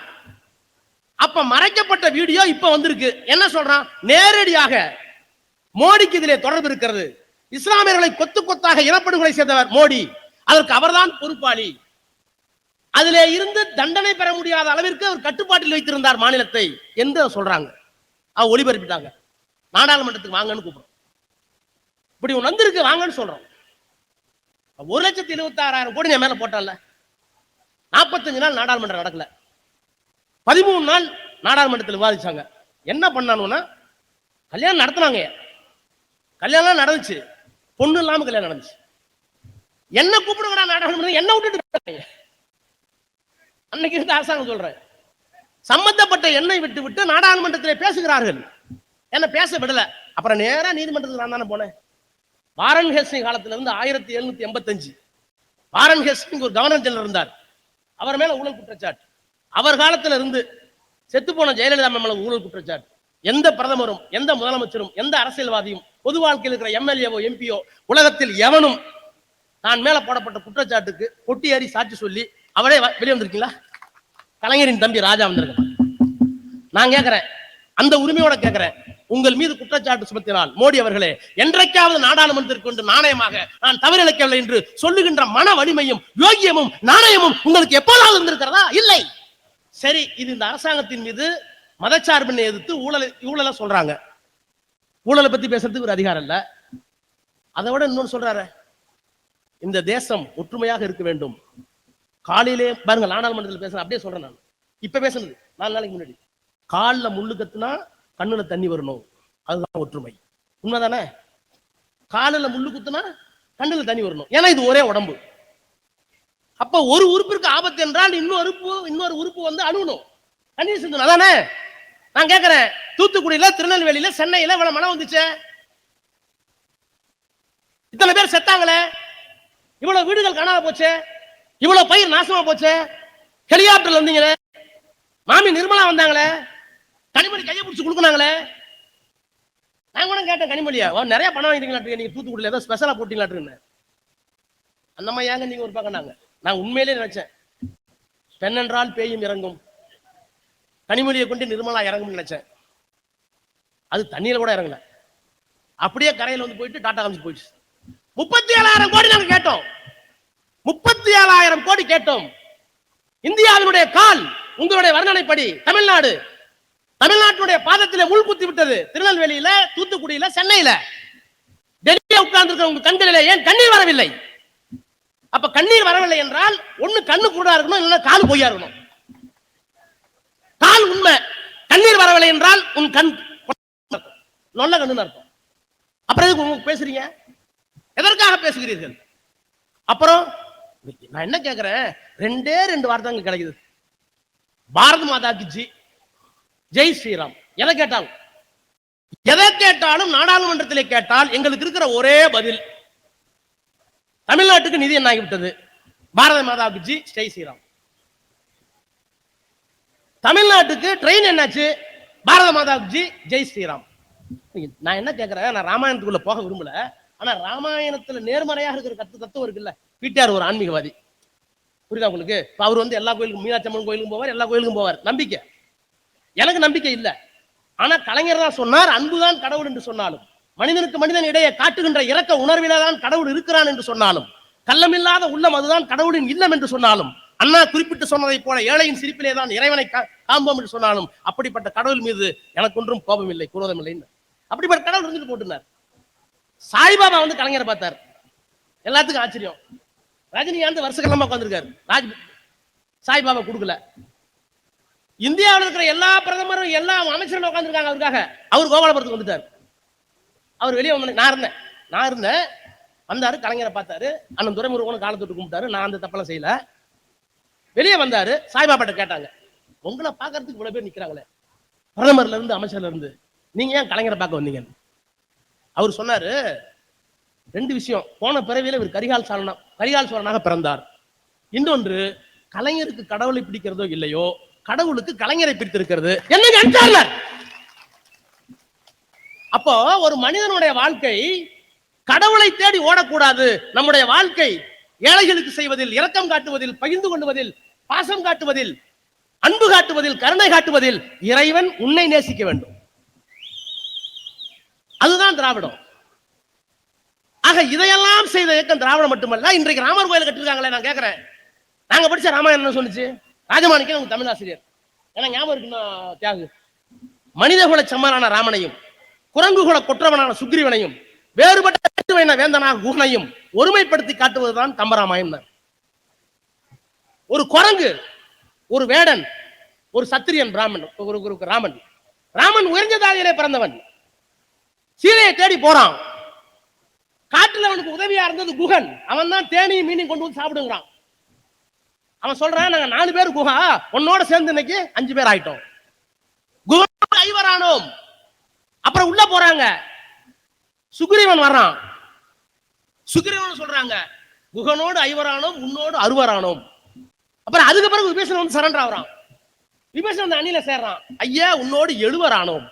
அப்ப மறைக்கப்பட்ட வீடியோ இப்ப வந்திருக்கு. என்ன சொல்றான்? நேரடியாக மோடிக்கு இதிலே தொடர்பு இருக்கிறது, இஸ்லாமியர்களை கொத்து கொத்தாக இனப்படுகொலை செய்தவர் மோடி, அதற்கு அவர்தான் பொறுப்பாளி, அதிலே இருந்து தண்டனை பெற முடியாத அளவிற்கு அவர் கட்டுப்பாட்டில் வைத்திருந்தார் மாநிலத்தை என்று சொல்றாங்க. அவ ஒளிபரப்பிட்டாங்க. நாடாளுமன்றத்துக்கு வாங்கன்னு கூப்பிடுறோம். இப்படி ஒன்று வந்திருக்கு, வாங்கன்னு சொல்றோம். 1,76,000 கோடி மேல போட்டால 45 நாள் நாடாளுமன்றம் நடக்கல. 13 நாள் நாடாளுமன்றத்தில் விவாதிச்சாங்க. என்ன பண்ணானுன்னா கல்யாணம் நடத்தினாங்க. கல்யாணம் நடந்துச்சு, பொண்ணு இல்லாம கல்யாணம் நடந்துச்சு. என்ன கூப்பிடுங்கடா நாடாளுமன்றம், என்ன விட்டுட்டு அன்னைக்கு இருந்த அரசாங்கம் சொல்றேன். சம்பந்தப்பட்ட எண்ணெய் விட்டு விட்டு நாடாளுமன்றத்திலே பேசுகிறார்கள். என்ன பேச விடல. அப்புறம் நேரா நீதிமன்றத்தில் நான் தானே போனேன். வாரன் ஹேஸ்டிங் காலத்துல இருந்து 1785 வாரன் ஹேஸ்டிங் ஒரு கவர்னர் ஜெனரல் இருந்தார். அவர் மேல ஊழல் குற்றச்சாட்டு. அவர் காலத்துல இருந்து செத்து போன ஜெயலலிதா மேல ஊழல் குற்றச்சாட்டு. எந்த பிரதமரும், எந்த முதலமைச்சரும், எந்த அரசியல்வாதியும், பொது வாழ்க்கையில் இருக்கிற எம்எல்ஏவோ எம்பியோ உலகத்தில் எவனும் நான் மேல போடப்பட்ட குற்றச்சாட்டுக்கு கொட்டி ஏறி சாட்சி சொல்லி அவரே வெளியே வந்திருக்கீங்களா? கலைஞரின் தம்பி ராஜா வந்திருக்க. நான் கேட்கிறேன், அந்த உரிமையோட கேட்கிறேன், உங்கள் மீது குற்றச்சாட்டு சுமத்தினால் மோடி அவர்களே, என்றைக்காவது நாடாளுமன்றத்திற்கு கொண்டு நாணயமாக நான் தவறிழைக்கவில்லை என்று சொல்லுகின்ற மன வலிமையும் யோகியமும் நாணயமும் உங்களுக்கு எப்போதாவது இருந்திருக்கிறதா? இல்லை. சரி, இது இந்த அரசாங்கத்தின் மீது மதச்சார்பினை எதிர்த்து ஊழலை சொல்றாங்க. ஊழலை பத்தி பேசுறதுக்கு ஒரு அதிகாரம் இல்ல. அதை விட இன்னொன்னு சொல்றாரு, இந்த தேசம் ஒற்றுமையாக இருக்க வேண்டும். காலையிலே பாருங்க, நாடாளுமன்றத்தில் பேசுறேன், அப்படியே சொல்றேன். நான் இப்ப பேசுனது 4 நாளைக்கு முன்னாடி. கால்ல முள்ளு கத்துனா கண்ணுல தண்ணி வரணும், அதுதான் ஒற்றுமை. உண்மைதானே? காலில் முள்ளு குத்துனா கண்ணுல தண்ணி வரணும், ஏன்னா இது ஒரே உடம்பு. அப்ப ஒரு உறுப்பிற்கு ஆபத்து என்றால் இன்னொரு உறுப்பு வந்து அணுகணும், தண்ணி சிந்தணும். அதானே நான் கேட்கிறேன். தூத்துக்குடியில, திருநெல்வேலியில, சென்னையில இவ்வளவு மழை வந்துச்சு, இத்தனை பேர் செத்தாங்களே, இவ்வளவு வீடுகள் காணாம போச்சு, இவ்வளவு பயிர் நாசமா போச்சு, ஹெலிகாப்டர்ல வந்தீங்களே, மாமி நிர்மலா வந்தாங்களே, கனிமொழி கையை பிடிச்சு கொடுக்குனாங்களே. நான் கூட கேட்டேன், கனிமொழியா நிறைய பணம் வாங்கிட்டீங்களா நீங்க தூத்துக்குடியில, ஏதோ ஸ்பெஷலா போட்டீங்களான்னு. அந்த மாதிரி ஏங்க நீங்க ஒரு பக்கம். நான் உண்மையிலே நினைச்சேன், பெண் என்றால் பேயும் இறங்கும், கனிமொழியை கொண்டு நிர்மலா இறங்கும் நினைச்சேன். அது தண்ணியில கூட இறங்கல, அப்படியே கரையில் வந்து போயிட்டு டாடா காமிச்சு போயிடுச்சு. 37,000 கோடி நாங்க கேட்டோம், 37,000 கோடி கேட்டோம். இந்தியாவினுடைய கால் உங்களுடைய வர்ணனைப்படி தமிழ்நாட்டுடைய பாதத்திலே முள் குத்தி விட்டது. திருநெல்வேலியில, தூத்துக்குடியில, சென்னையில, டெல்லியில உட்கார்ந்து உங்க கண்களிலே ஏன் கண்ணீர் வரவில்லை? அப்ப கண்ணீர் வரவில்லை என்றால் ஒண்ணு கண்ணு குருடா இருக்கணும், இல்லைன்னா கால் பொய்யா இருக்கணும். கால் உண்மை, கண்ணீர் வரவில்லை என்றால் உன் கண் நல்ல கண்ணுன்னு அர்த்தம். அப்புறம் எதுக்கு பேசுறீங்க? எதற்காக பேசுகிறீர்கள்? அப்புறம் நான் என்ன கேட்கிறேன், 2 வார்த்தை அங்க கிடைக்குது. பாரத மாதாக்கு ஜி, ஜெய் ஸ்ரீராம். எதை கேட்டாலும் நாடாளுமன்றத்திலே கேட்டால் எங்களுக்கு இருக்கிற ஒரே பதில், தமிழ்நாட்டுக்கு நிதி என்ன ஆகிவிட்டது, பாரத மாதாவுக்கு ஜி, ஜெய் ஸ்ரீராம். தமிழ்நாட்டுக்கு ட்ரெயின் என்னாச்சு, பாரத மாதாவுக்கு ஜி, ஜெய் ஸ்ரீராம். நான் என்ன கேட்கிறேன், நான் ராமாயணத்துக்குள்ள போக விரும்பல, ஆனா ராமாயணத்துல நேர்மறையாக இருக்கிற தத்துவம் இருக்குல்ல. பிடிஆர் ஒரு ஆன்மீகவாதி, புரியுதா உங்களுக்கு? அவர் வந்து எல்லா கோயிலுக்கும், மீனாட்சி அம்மன் கோயிலுக்கும் போவார், எல்லா கோயிலுக்கும் போவார். நம்பிக்கை, எனக்கு நம்பிக்கை இல்லை. ஆனா கலைஞர் தான் சொன்னார், அன்புதான் கடவுள் என்று சொன்னாலும், மனிதனுக்கு மனிதன் இடையே காட்டுகின்ற இரக்க உணர்விலே தான் கடவுள் இருக்கிறான் என்று சொன்னாலும், கள்ளமில்லாத உள்ளம் அதுதான் கடவுளின் இல்லம் என்று சொன்னாலும், அண்ணா குறிப்பிட்டு சொன்னதை போல ஏழையின் சிரிப்பிலே தான் இறைவனை காண்போம் என்று சொன்னாலும், அப்படிப்பட்ட கடவுள் மீது எனக்கு ஒன்றும் கோபம் இல்லை, குரோதம் இல்லை. அப்படிப்பட்ட கடவுள் இருந்துட்டு போட்டுனார். சாய்பாபா வந்து கலைஞரை பார்த்தார், எல்லாத்துக்கும் ஆச்சரியம். ரஜினிகாந்த் வருஷக்கெல்லாம் உட்காந்துருக்காரு, சாய்பாபா கொடுக்கல. இந்தியாவில் இருக்கிற எல்லா பிரதமரும் எல்லா அமைச்சரும் உட்காந்துருக்காங்க அவருக்காக. அவர் கோபாலபுரத்துக்கு வந்துட்டார். அவர் வெளியே வந்து நான் இருந்தேன் வந்தாரு, கலைஞரை பார்த்தாரு, அண்ணன் துரைமுருகன் காலை தொட்டு கும்பிட்டாரு. நான் அந்த தப்பெல்லாம் செய்யல. வெளியே வந்தாரு, சாய்பாபாட்ட கேட்டாங்க, உங்களை பார்க்கறதுக்கு இவ்வளவு பேர் நிக்கிறாங்களே, பிரதமர்ல இருந்து அமைச்சர்ல இருந்து, நீங்க ஏன் கலைஞரை பார்க்க வந்தீங்க? அவர் சொன்னாரு, 2 விஷயம். போன பிறவியில இவர் கரிகால் சோழனாக பிறந்தார். இன்னொன்று, கலைஞருக்கு கடவுளை பிடிக்கிறதோ இல்லையோ, கடவுளுக்கு கலைஞரை பிடித்திருக்கிறது. என்ன? அப்போ ஒரு மனிதனுடைய வாழ்க்கை கடவுளை தேடி ஓடக்கூடாது. நம்முடைய வாழ்க்கை ஏழைகளுக்கு செய்வதில், இரக்கம் காட்டுவதில், பகிர்ந்து கொள்வதில், பாசம் காட்டுவதில், அன்பு காட்டுவதில், கருணை காட்டுவதில் இறைவன் உன்னை நேசிக்க வேண்டும். அதுதான் திராவிடம். ஆக இதையெல்லாம் செய்த இயக்கம் திராவிடம் மட்டுமல்ல. இன்றைக்கு ராமர் கோயில் கட்டிருக்காங்களே, நான் கேட்கிறேன், நாங்க படிச்ச ராமாயணம் என்ன சொல்லுச்சு? ராஜமாணிக்கம் உங்க தமிழ் ஆசிரியர், ஏன்னா ஞாபகம் இருக்குன்னா தியாகு, மனிதகுல செம்மனான ராமனையும், குரங்குகுல கொற்றவனான சுக்ரீவனையும், வேறுபட்ட வேந்தனாக குகனையும் ஒருமைப்படுத்தி காட்டுவதுதான் கம்பராமாயம். ஒரு குரங்கு, ஒரு வேடன், ஒரு சத்திரியன், பிராமணன், ஒரு ராமன். ராமன் உயர்ந்த தாதியிலே பிறந்தவன், சீதையை தேடி போறான். காட்டுல அவனுக்கு உதவியா இருந்தது குகன். அவன் தான் தேனியும் மீனையும் கொண்டு வந்து சாப்பிடுங்கிறான். அவன் சொல்றான், நாங்க 4 பேர் குகா, உன்னோட சேர்ந்து இன்னைக்கு 5 பேர் ஆயிட்டோம். குகனோடு 5 ஆனோம். அப்புறம் உள்ள போறாங்க, சுக்ரீவன் வர்றான். சுக்ரீவன் சொல்றாங்க, குகனோடு 5 ஆனோம், உன்னோடு 6 ஆனோம். அப்புறம் அதுக்கு பிறகு விபீஷணன் வந்து சரண்டர் ஆகுறான். விபீஷணன் வந்து அணியில சேர்றான், ஐயா உன்னோடு 7 ஆனோம்.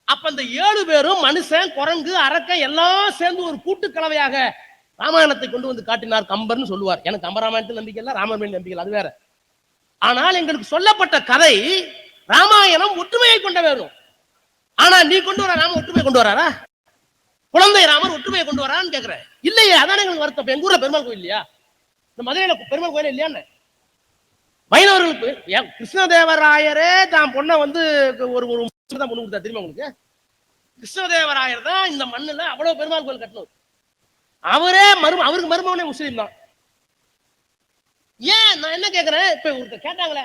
அப்ப அந்த 7 பேரும் மனுஷன், குரங்கு, அரக்கன் எல்லாம் சேர்ந்து ஒரு கூட்டு கலவையாக ராமாயணத்தை கொண்டு வந்து காட்டினார் கம்பர்னு சொல்லுவார். எனக்கு கம்பராமாயணத்தில் நம்பிக்கை இல்லை, ராமர் மேல் நம்பிக்கை, அது வேற. ஆனால் எங்களுக்கு சொல்லப்பட்ட கதை ராமாயணம் ஒற்றுமையை கொண்ட வேணும். ஆனா நீ கொண்டு வர ராம ஒற்றுமை கொண்டு வராரா? குழந்தை ராமர் ஒற்றுமையை கொண்டு வரான்னு கேக்குறேன். இல்லையே, அதானே எங்களுக்கு வருத்தம். எங்க ஊர்ல பெருமாள் கோயில் இல்லையா? இந்த மதுரையில பெருமாள் கோயில் இல்லையான்னு வைணவர்களுக்கு கிருஷ்ணதேவராயரே தான் பொண்ணை வந்து ஒரு ஒரு தான் பொண்ணு கொடுத்தா தெரியுமா உங்களுக்கு? கிருஷ்ணதேவராயர் தான் இந்த மண்ணுல அவ்வளவு பெருமாள் கோயில் கட்டணும். அவரே அவருக்கு மருமகனே முஸ்லீம் தான். ஏன் நான் என்ன கேட்கிறேன், இப்ப கேட்டாங்களே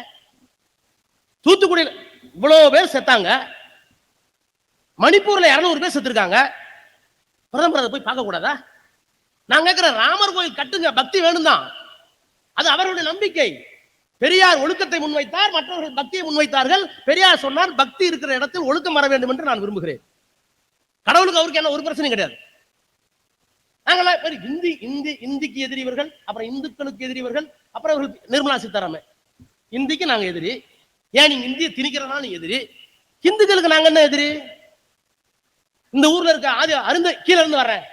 தூத்துக்குடியில் இவ்வளவு பேர் செத்தாங்க, மணிப்பூர்ல 200 பேர் செத்துருக்காங்க, பிரதமர் அதை போய் பார்க்க கூடாதா? நான் கேட்கிறேன், ராமர் கோயில் கட்டுங்க, பக்தி வேணும் தான், அது அவர்களுடைய நம்பிக்கை. பெரியார் ஒழுக்கத்தை முன்வைத்தார், மற்றவர்கள் பக்தியை முன்வைத்தார்கள். பெரியார் சொன்னார் பக்தி இருக்கிற இடத்தில் ஒழுக்கம் வர வேண்டும் என்று நான் விரும்புகிறேன். கடவுளுக்கு அவருக்கு என்ன ஒரு பிரச்சனையும் கிடையாது. நாங்களா இந்திக்கு எதிரிவர்கள், அப்புறம் இந்துக்களுக்கு எதிரிவர்கள், அப்புறம் அவர்கள் நிர்மலா சீதாராமன் இந்திக்கு நாங்க எதிரி. ஏன் நீங்க இந்திய திணிக்கிறதா நீங்க எதிரி? இந்துக்களுக்கு நாங்க என்ன எதிரி? இந்த ஊர்ல இருக்க ஆதி அருந்த கீழே இருந்து வர்றேன்,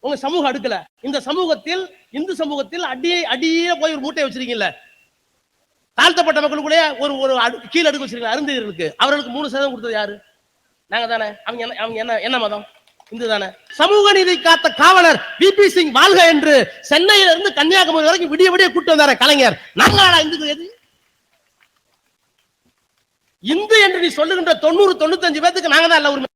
உங்க சமூக அடுக்கல, இந்த சமூகத்தில் இந்து சமூகத்தில் அடியே போய் ஒரு மூட்டை வச்சிருக்கீங்கல்ல, தாழ்த்தப்பட்ட மக்களுக்குள்ளே ஒரு கீழே அடுக்க வச்சிருக்கீங்க அருந்ததியர்களுக்கு, அவர்களுக்கு 3% கொடுத்தது யாரு? நாங்க தானே. அவங்க என்ன மதம்? இந்து தானே. சமூக நீதி காத்த காவலர் விபி சிங் வாழ்க என்று சென்னையில இருந்து கன்னியாகுமரி வரைக்கும் விடிய விடிய கூட்டு வந்தார கலைஞர். நாங்களா இந்துக்கு எது? இந்து என்று நீ சொல்லுகின்ற 90-95 பேருக்கு நாங்க தான் இல்ல உரிமை.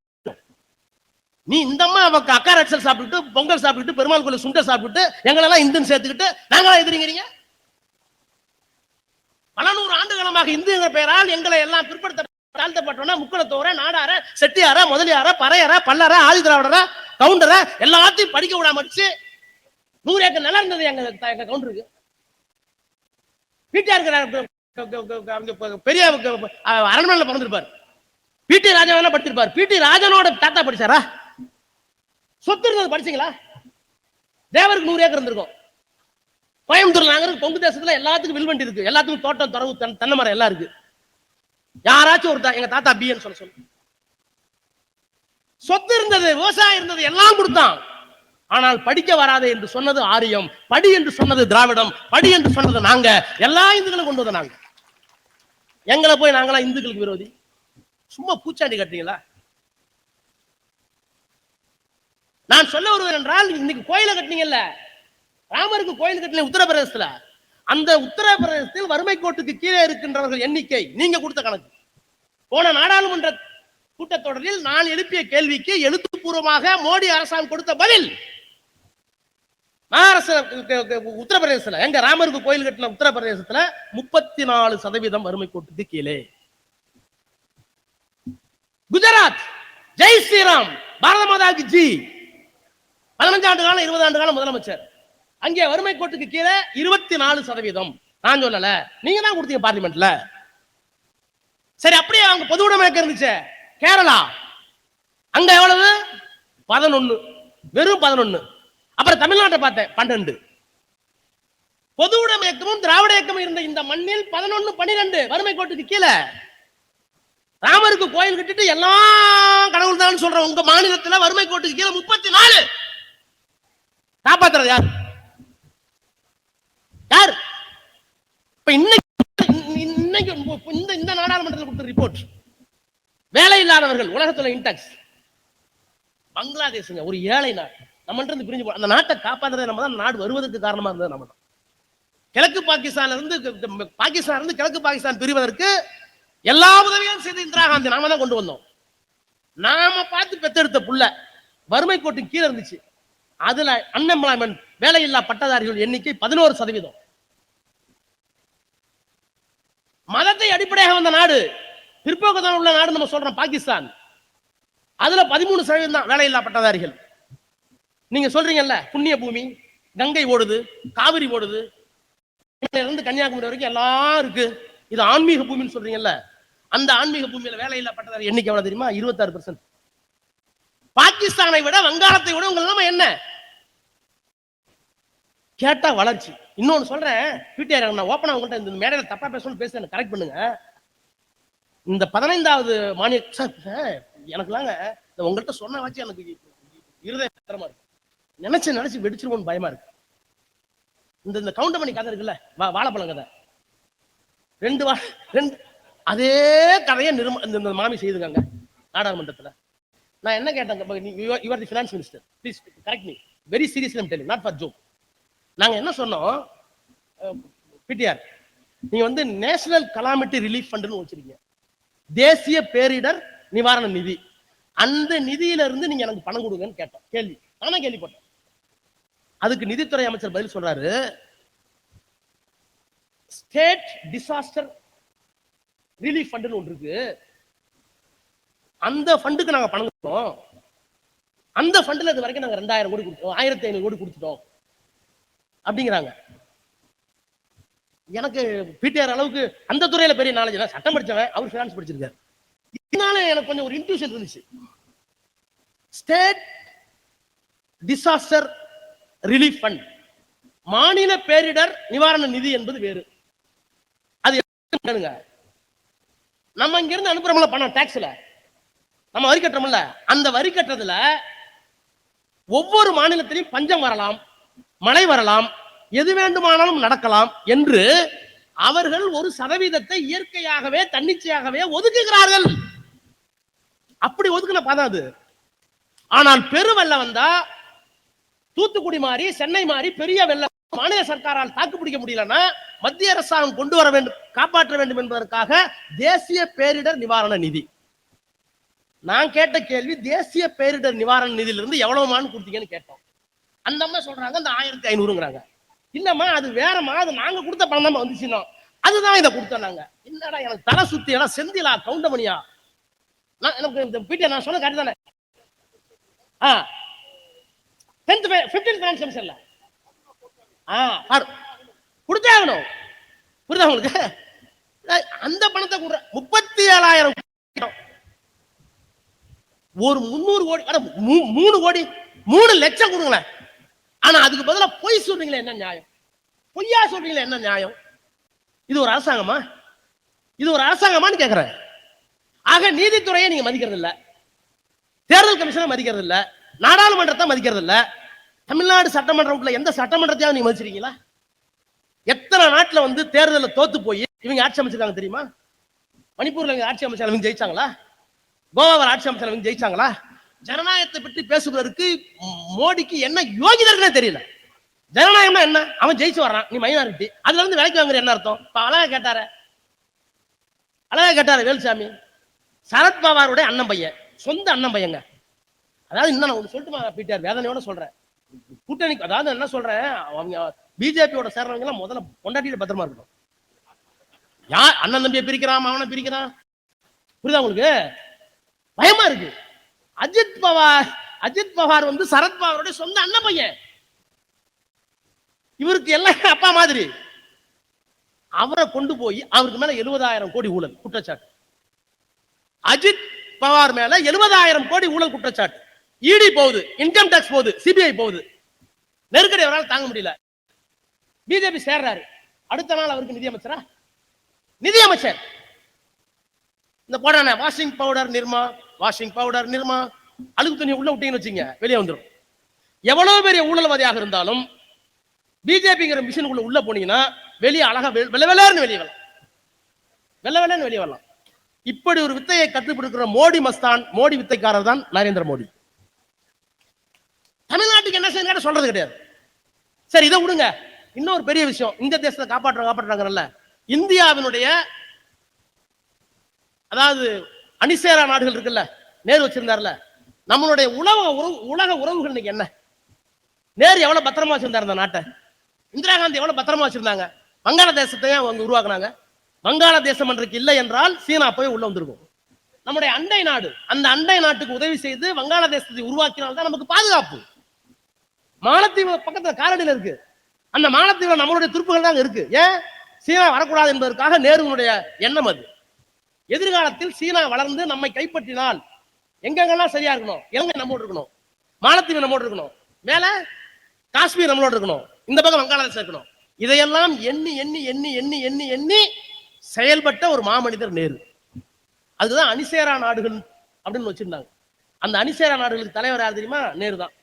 நீ இந்த அம்மா அக்கா ரச்சல் சாப்பிட்டு பொங்கல் சாப்பிட்டு பெருமாள் கோயில் சுண்டை சாப்பிட்டு எங்களெல்லாம் இந்துன்னு சேர்த்துக்கிட்டு நாங்களா எதிரிங்கிறீங்க? பல நூறு ஆண்டுகளமாக இந்துங்கிற பெயரால் எங்களை எல்லாம் பிற்படுத்த தாழ்த்தப்பட்டோம்னா முக்குளத்தோர நாடார செட்டியார முதலியார பறையர பல்லர ஆதி திராவிடர கவுண்டர எல்லாத்தையும் படிக்க விடாம 100 ஏக்கர் நிலம் இருந்தது எங்க கவுண்டருக்கு. பிடிஆர் பெரிய அரண்மனையில் பிறந்திருப்பார். பிடி ராஜா படிச்சிருப்பார். பிடி ராஜனோட தாத்தா படிச்சாரா? சொத்து இருந்தது படிச்சீங்களா? தேவருக்கு 100 ஏக்கர் இருந்திருக்கும். கோயம்புத்தூர் நாங்க கொங்கு தேசத்துல எல்லாத்துக்கும் வில்வண்டி இருக்கு, எல்லாத்துக்கும் தோட்டம் தரவு தென்னை மரம் எல்லாம் இருக்கு. யாராச்சும் ஒரு எங்க தாத்தா பின்னு சொல்ல சொத்து இருந்தது, விவசாயம் இருந்தது, எல்லாம் கொடுத்தான். ஆனால் படிக்க வராதே என்று சொன்னது ஆரியம், படி என்று சொன்னது திராவிடம், படி என்று சொன்னது நாங்க. எல்லா இந்துக்களும் கொண்டு வந்த நாங்க. எங்களை போய் நாங்களா இந்துக்களுக்கு விரோதி? சும்மா பூச்சாண்டி கட்டுறீங்களா? நான் சொல்ல வருவேன் என்றால், இன்னைக்கு கோயிலை கட்டினீங்கல்ல, ராமருக்கு கோயில் கட்டின உத்தரப்பிரதேசத்துல, அந்த உத்தரப்பிரதேசத்தில் வறுமை கோட்டுக்கு கீழே இருக்கின்றவர்கள் எண்ணிக்கை நீங்க கொடுத்த கணக்கு. போன நாடாளுமன்ற கூட்டத்தொடரில் நான் எழுப்பிய கேள்விக்கு எழுத்துப்பூர்வமாக மோடி அரசாங்கம் கொடுத்த பதில், உத்தரப்பிரதேசத்துல எங்க ராமருக்கு கோயில் கட்டின உத்தரப்பிரதேசத்துல 34% வறுமை கோட்டுக்கு கீழே. குஜராத் ஜெய் ஸ்ரீராம் பாரத மாதா கி ஜி 15 ஆண்டு காலம் 20 ஆண்டு காலம் முதலமைச்சர், அங்கே வறுமை கோட்டுக்கு கீழே 24%. நான் சொல்லல, நீங்க தான் கொடுத்தீங்க பார்லிமெண்ட்ல. சரி, அப்படியே அவங்க பொது உடைமை இருந்துச்சு கேரளா, அங்க எவ்வளவு? 11, வெறும் 11. அப்புறம் தமிழ்நாட்டை பார்த்தேன் 12. பொது உடைமை இயக்கமும் திராவிட இயக்கமும் இருந்த இந்த மண்ணில் 11, 12 வறுமை கோட்டுக்கு கீழே. ராமருக்கு கோயில் கட்டிட்டு எல்லாம் கடவுள் தான் சொல்ற உங்க மாநிலத்தில் வறுமை கோட்டுக்கு கீழே 34. காப்பாத்துறது யார்? யார்? இப்ப இன்னைக்கு இந்த நாடாளுமன்றத்தில் கொடுத்த ரிப்போர்ட், வேலை இல்லாதவர்கள் உலகத்துல இன்டெக்ஸ், பங்களாதேஷ் ஒரு ஏழை நாடு, நம்ம இருந்து பிரிஞ்சு அந்த நாட்டை காப்பாற்றுறது நம்ம தான். நாடு வருவதற்கு காரணமா இருந்தது நம்ம தான். கிழக்கு பாகிஸ்தான்ல இருந்து கிழக்கு பாகிஸ்தான் பிரிவதற்கு எல்லா உதவியும் செய்து இந்திரா காந்தி நாம தான் கொண்டு வந்தோம். நாம பார்த்து பெத்தெடுத்த புள்ள வறுமை கோட்டுக்கு கீழே இருந்துச்சு. அதுல அன்எம்ப்ளாய்மெண்ட் வேலையில்லா பட்டதாரிகள் எண்ணிக்கை 11%. மதத்தை அடிப்படையாக வந்த நாடு, பிற்போக்குதான் உள்ள நாடு நம்ம சொல்றோம் பாகிஸ்தான், அதுல 13% தான் வேலையில்லா பட்டதாரிகள். நீங்க சொல்றீங்கல்ல புண்ணிய பூமி, கங்கை ஓடுது, காவிரி ஓடுது, இருந்து கன்னியாகுமரி வரைக்கும் எல்லாம் இருக்கு, இது ஆன்மீக பூமின்னு சொல்றீங்கல்ல, அந்த ஆன்மீக பூமியில வேலையில்லா பட்டதாரி எண்ணிக்கை எவ்வளவு தெரியுமா? 26%. பாகிஸ்தானை விட வங்காளத்தை விட உங்க நிலைமை என்ன? கேட்டா வளர்ச்சி. இன்னொன்னு சொல்றேன், பிடிஆர் நான் ஓப்பனா உங்கள்கிட்ட இந்த மேடையில தப்பா பேசணும்னு பேச கரெக்ட் பண்ணுங்க. இந்த 15வது மானிய எனக்குலாங்க உங்கள்கிட்ட சொன்ன வச்சு எனக்கு இருதய பத்திரமா இருக்கு. நினைச்சு வெடிச்சிருவோம்னு பயமா இருக்கு. இந்த கவுண்டமணி கதை இருக்குல்ல, வாழைப்பழம் கதை, 2 அதே கதையை இந்த மாமி செய்துக்காங்க. நாடாளுமன்றத்தில். நான் என்ன கேட்டேன், you are the finance minister, please correct me, very seriously I'm telling, not for joke. நாங்க என்ன சொன்னோம், பிடிஆர் நீங்க வந்து நேஷனல் கலாமிட்டி ரிலீஃப் ஃபண்ட்னு வச்சிருக்கீங்க, தேசிய பேரிடர் நிவாரண நிதி, அந்த நிதியில இருந்து நீங்க எனக்கு பணம் கொடுங்கன்னு கேட்டோம். கேள்வி நானே கேள்விப்பட்டேன். அதுக்கு நிதித்துறை அமைச்சர் பதில் சொல்றாரு, ஸ்டேட் டிசாஸ்டர் ரிலீஃப் ஃபண்ட் ஒன்று இருக்கு, அந்த ஃபண்டுக்கு நாங்க பணம் கொடுத்தோம், அந்த ஃபண்ட்ல இது வரைக்கும் நாங்க 2000 கோடி கொடுத்தோம், 1500 கோடி கொடுத்துட்டோம் அப்படிங்கிறாங்க. எனக்கு பிடிஆர் அளவுக்கு அந்த துறையில பெரிய நாலேஜ் இல்லை, சட்டம் படிச்சவன், அவர் ஃபினான்ஸ் படிச்சிருக்காரு. இதனால எனக்கு கொஞ்சம் ஒரு இன்ட்யூஷன் இருந்துச்சு. ஸ்டேட் டிசாஸ்டர் ரிலீஃப் ஃபண்ட், மாநில பேரிடர் நிவாரண நிதி என்பது வேறு. அது நம்ம இங்க இருந்து அனுப்புறோம்ல பணம், டாக்ஸ்ல நம்ம வரி கட்டுறோம்ல, அந்த வரி கட்டுறதுல ஒவ்வொரு மாநிலத்திலையும் பஞ்சம் வரலாம், மழை வரலாம், எது வேண்டுமானாலும் நடக்கலாம் என்று அவர்கள் ஒரு சதவீதத்தை இயற்கையாகவே தன்னிச்சையாகவே ஒதுக்குகிறார்கள். அப்படி ஒதுக்குன பதம் அது. ஆனால் பெருவெள்ளம் வந்தா தூத்துக்குடி மாதிரி, சென்னை மாதிரி பெரிய வெள்ளம் மாநில சர்க்காரால் தாக்கு பிடிக்க முடியலன்னா மத்திய அரசாங்கம் கொண்டு வர வேண்டும், காப்பாற்ற வேண்டும் என்பதற்காக தேசிய பேரிடர் நிவாரண நிதி. நான் கேட்ட கேள்வி, தேசிய பேரிடர் நிவாரண நிதியிலிருந்து எவ்வளவுமான்னு கொடுத்தீங்கன்னு கேட்டோம். அந்த அம்மா சொல்றாங்க அந்த 1500ங்கிறாங்க. இல்லம்மா அது வேறமா, அது நாங்க கொடுத்த பணம் தான் வந்துச்சுன்னா, அதுதான் இதை கொடுத்தோம் நாங்க. என்னடா எனக்கு தலை சுத்தி, எல்லாம் செந்திலா கவுண்டமணியா, எனக்கு இந்த பிடிஆர் நான் சொன்ன கரெக்ட் தானே? 15th ஃபைனான்ஸ் செமஸ்டர்ல கொடுத்தே ஆகணும். புரியுதா உங்களுக்கு? அந்த பணத்தை கொடுற 37,000 ஒரு 300 கோடி, 3 கோடி 3 லட்சம் கொடுங்களேன். ஆனா அதுக்கு பதிலா பொய் சொல்றீங்களே, என்ன நியாயம்? பொய்யா சொல்றீங்களே, என்ன நியாயம்? இது ஒரு அரசாங்கமா? இது ஒரு அரசாங்கமான்னு கேட்கிறேன். ஆக நீதித்துறையை நீங்க மதிக்கிறது இல்ல, தேர்தல் கமிஷனை மதிக்கிறது இல்ல, நாடாளுமன்றத்தை மதிக்கிறது இல்ல. தமிழ்நாடு சட்டமன்றத்தில் எந்த சட்டமன்றத்தையாவது நீங்க மதிச்சிருக்கீங்களா? எத்தனை நாட்டுல வந்து தேர்தலில் தோத்து போய் இவங்க ஆட்சி அமைச்சிருக்காங்க தெரியுமா? மணிப்பூர்ல இவங்க ஆட்சி அமைச்சாலும் இவங்க ஜெயிச்சாங்களா? கோவாவில் ஆட்சி அமைச்சாலும் இவங்க ஜெயிச்சாங்களா? ஜனநாயகத்தை பற்றி பேசுவதற்கு மோடிக்கு என்ன யோகிதர்களே தெரியல. ஜனநாயகம்னா என்ன? அவன் ஜெயிச்சு வர்றான், நீ மைனாரிட்டி, அதுல இருந்து விலைக்கு வாங்குற என்ன அர்த்தம்? அழகா கேட்டாரு வேலுசாமி, சரத்பவாருடைய அண்ணன் பையன், சொந்த அண்ணன் பையங்க. அதாவது இன்னும் நான் சொல்லிட்டு பிடிஆர் வேதனையோட சொல்றேன், கூட்டணி, அதாவது என்ன சொல்றேன், அவங்க பிஜேபியோட சேர்றவங்க எல்லாம் முதல்ல கொண்டாட்டிட்டு பத்திரமா இருக்கணும். யார் அண்ணன் தம்பியை பிரிக்கிறான், அவனை பிரிக்கிறான், புரியுதா உங்களுக்கு? பயமா இருக்கு. அஜித் பவார் வந்து சரத்பவாருடைய சொந்த அண்ணன் பையன், இவருக்கு எல்லாம் அப்பா மாதிரி. அவரை கொண்டு போய் அவருக்கு மேல 70,000 கோடி ஊழல் குற்றச்சாட்டு. அஜித் பவார் மேல 70,000 கோடி ஊழல் குற்றச்சாட்டு. இடி போகுது, இன்கம் டாக்ஸ் போகுது, சிபிஐ போகுது. நெருக்கடி அவரால் தாங்க முடியல. பிஜேபி சேர்றாரு, அடுத்த நாள் அவருக்கு நிதியமைச்சர் இந்த போடான வாஷிங் பவுடர் நிர்மா அழுக்கு துணி உள்ள விட்டீங்கன்னு வச்சுங்க, வெளியே வந்துடும். எவ்வளவு பெரிய ஊழல்வாதியாக இருந்தாலும் பிஜேபிங்கிற மிஷினுக்குள்ள உள்ள போனீங்கன்னா வெளியே அழகா வெள்ளவெளர்னு வெளியே வரலாம். இப்படி ஒரு வித்தையை கற்றுப்படுக்கிற மோடி மஸ்தான், மோடி வித்தைக்காரர் தான் நரேந்திர மோடி. தமிழ்நாட்டுக்கு என்ன செய்ய சொல்றது கிடையாது. சரி, இதை விடுங்க. இன்னொரு பெரிய விஷயம், இந்த தேசத்தை காப்பாற்றுறாங்கல்ல, இந்தியாவினுடைய அதாவது அணிசேரா நாடுகள் இருக்குல்ல, நேரு வச்சிருந்தார்ல, நம்மளுடைய உலக உறவுகள் இன்னைக்கு என்ன? நேரு எவ்வளவு பத்திரமா வச்சிருந்தார் இந்த நாட்டை, இந்திரா காந்தி எவ்வளவு பத்திரமா வச்சிருந்தாங்க. வங்காளதேசத்தையும் அவங்க உருவாக்குனாங்க. வங்காளதேசம் அன்றைக்கு இல்லை என்றால் சீனா போய் உள்ள வந்திருக்கும். நம்முடைய அண்டை நாடு, அந்த அண்டை நாட்டுக்கு உதவி செய்து வங்காளதேசத்தை உருவாக்கினால்தான் நமக்கு பாதுகாப்பு. மாலத்தீவு பக்கத்துல காலடியில் இருக்கு, அந்த மாலத்தீவுல நம்மளுடைய துருப்புகள் தான் இருக்கு. ஏன்? சீனா வரக்கூடாது என்பதற்காக நேருனுடைய எண்ணம் அது. எதிர்காலத்தில் சீனா வளர்ந்து நம்மை கைப்பற்றினால் எங்கெங்கெல்லாம் சரியா இருக்கணும், இலங்கை நம்மோடு இருக்கணும், மாலத்தீவு நம்மோடு இருக்கணும், மேல காஷ்மீர் நம்மளோட இருக்கணும், இந்த பக்கம் வங்காளதேசம் இருக்கணும். இதையெல்லாம் எண்ணி எண்ணி எண்ணி எண்ணி எண்ணி எண்ணி செயல்பட்ட ஒரு மாமனிதர் நேரு. அதுதான் அணிசேரா நாடுகள் அப்படின்னு வச்சிருந்தாங்க. அந்த அணிசேரா நாடுகளுக்கு தலைவர் யார் தெரியுமா? நேரு தான்.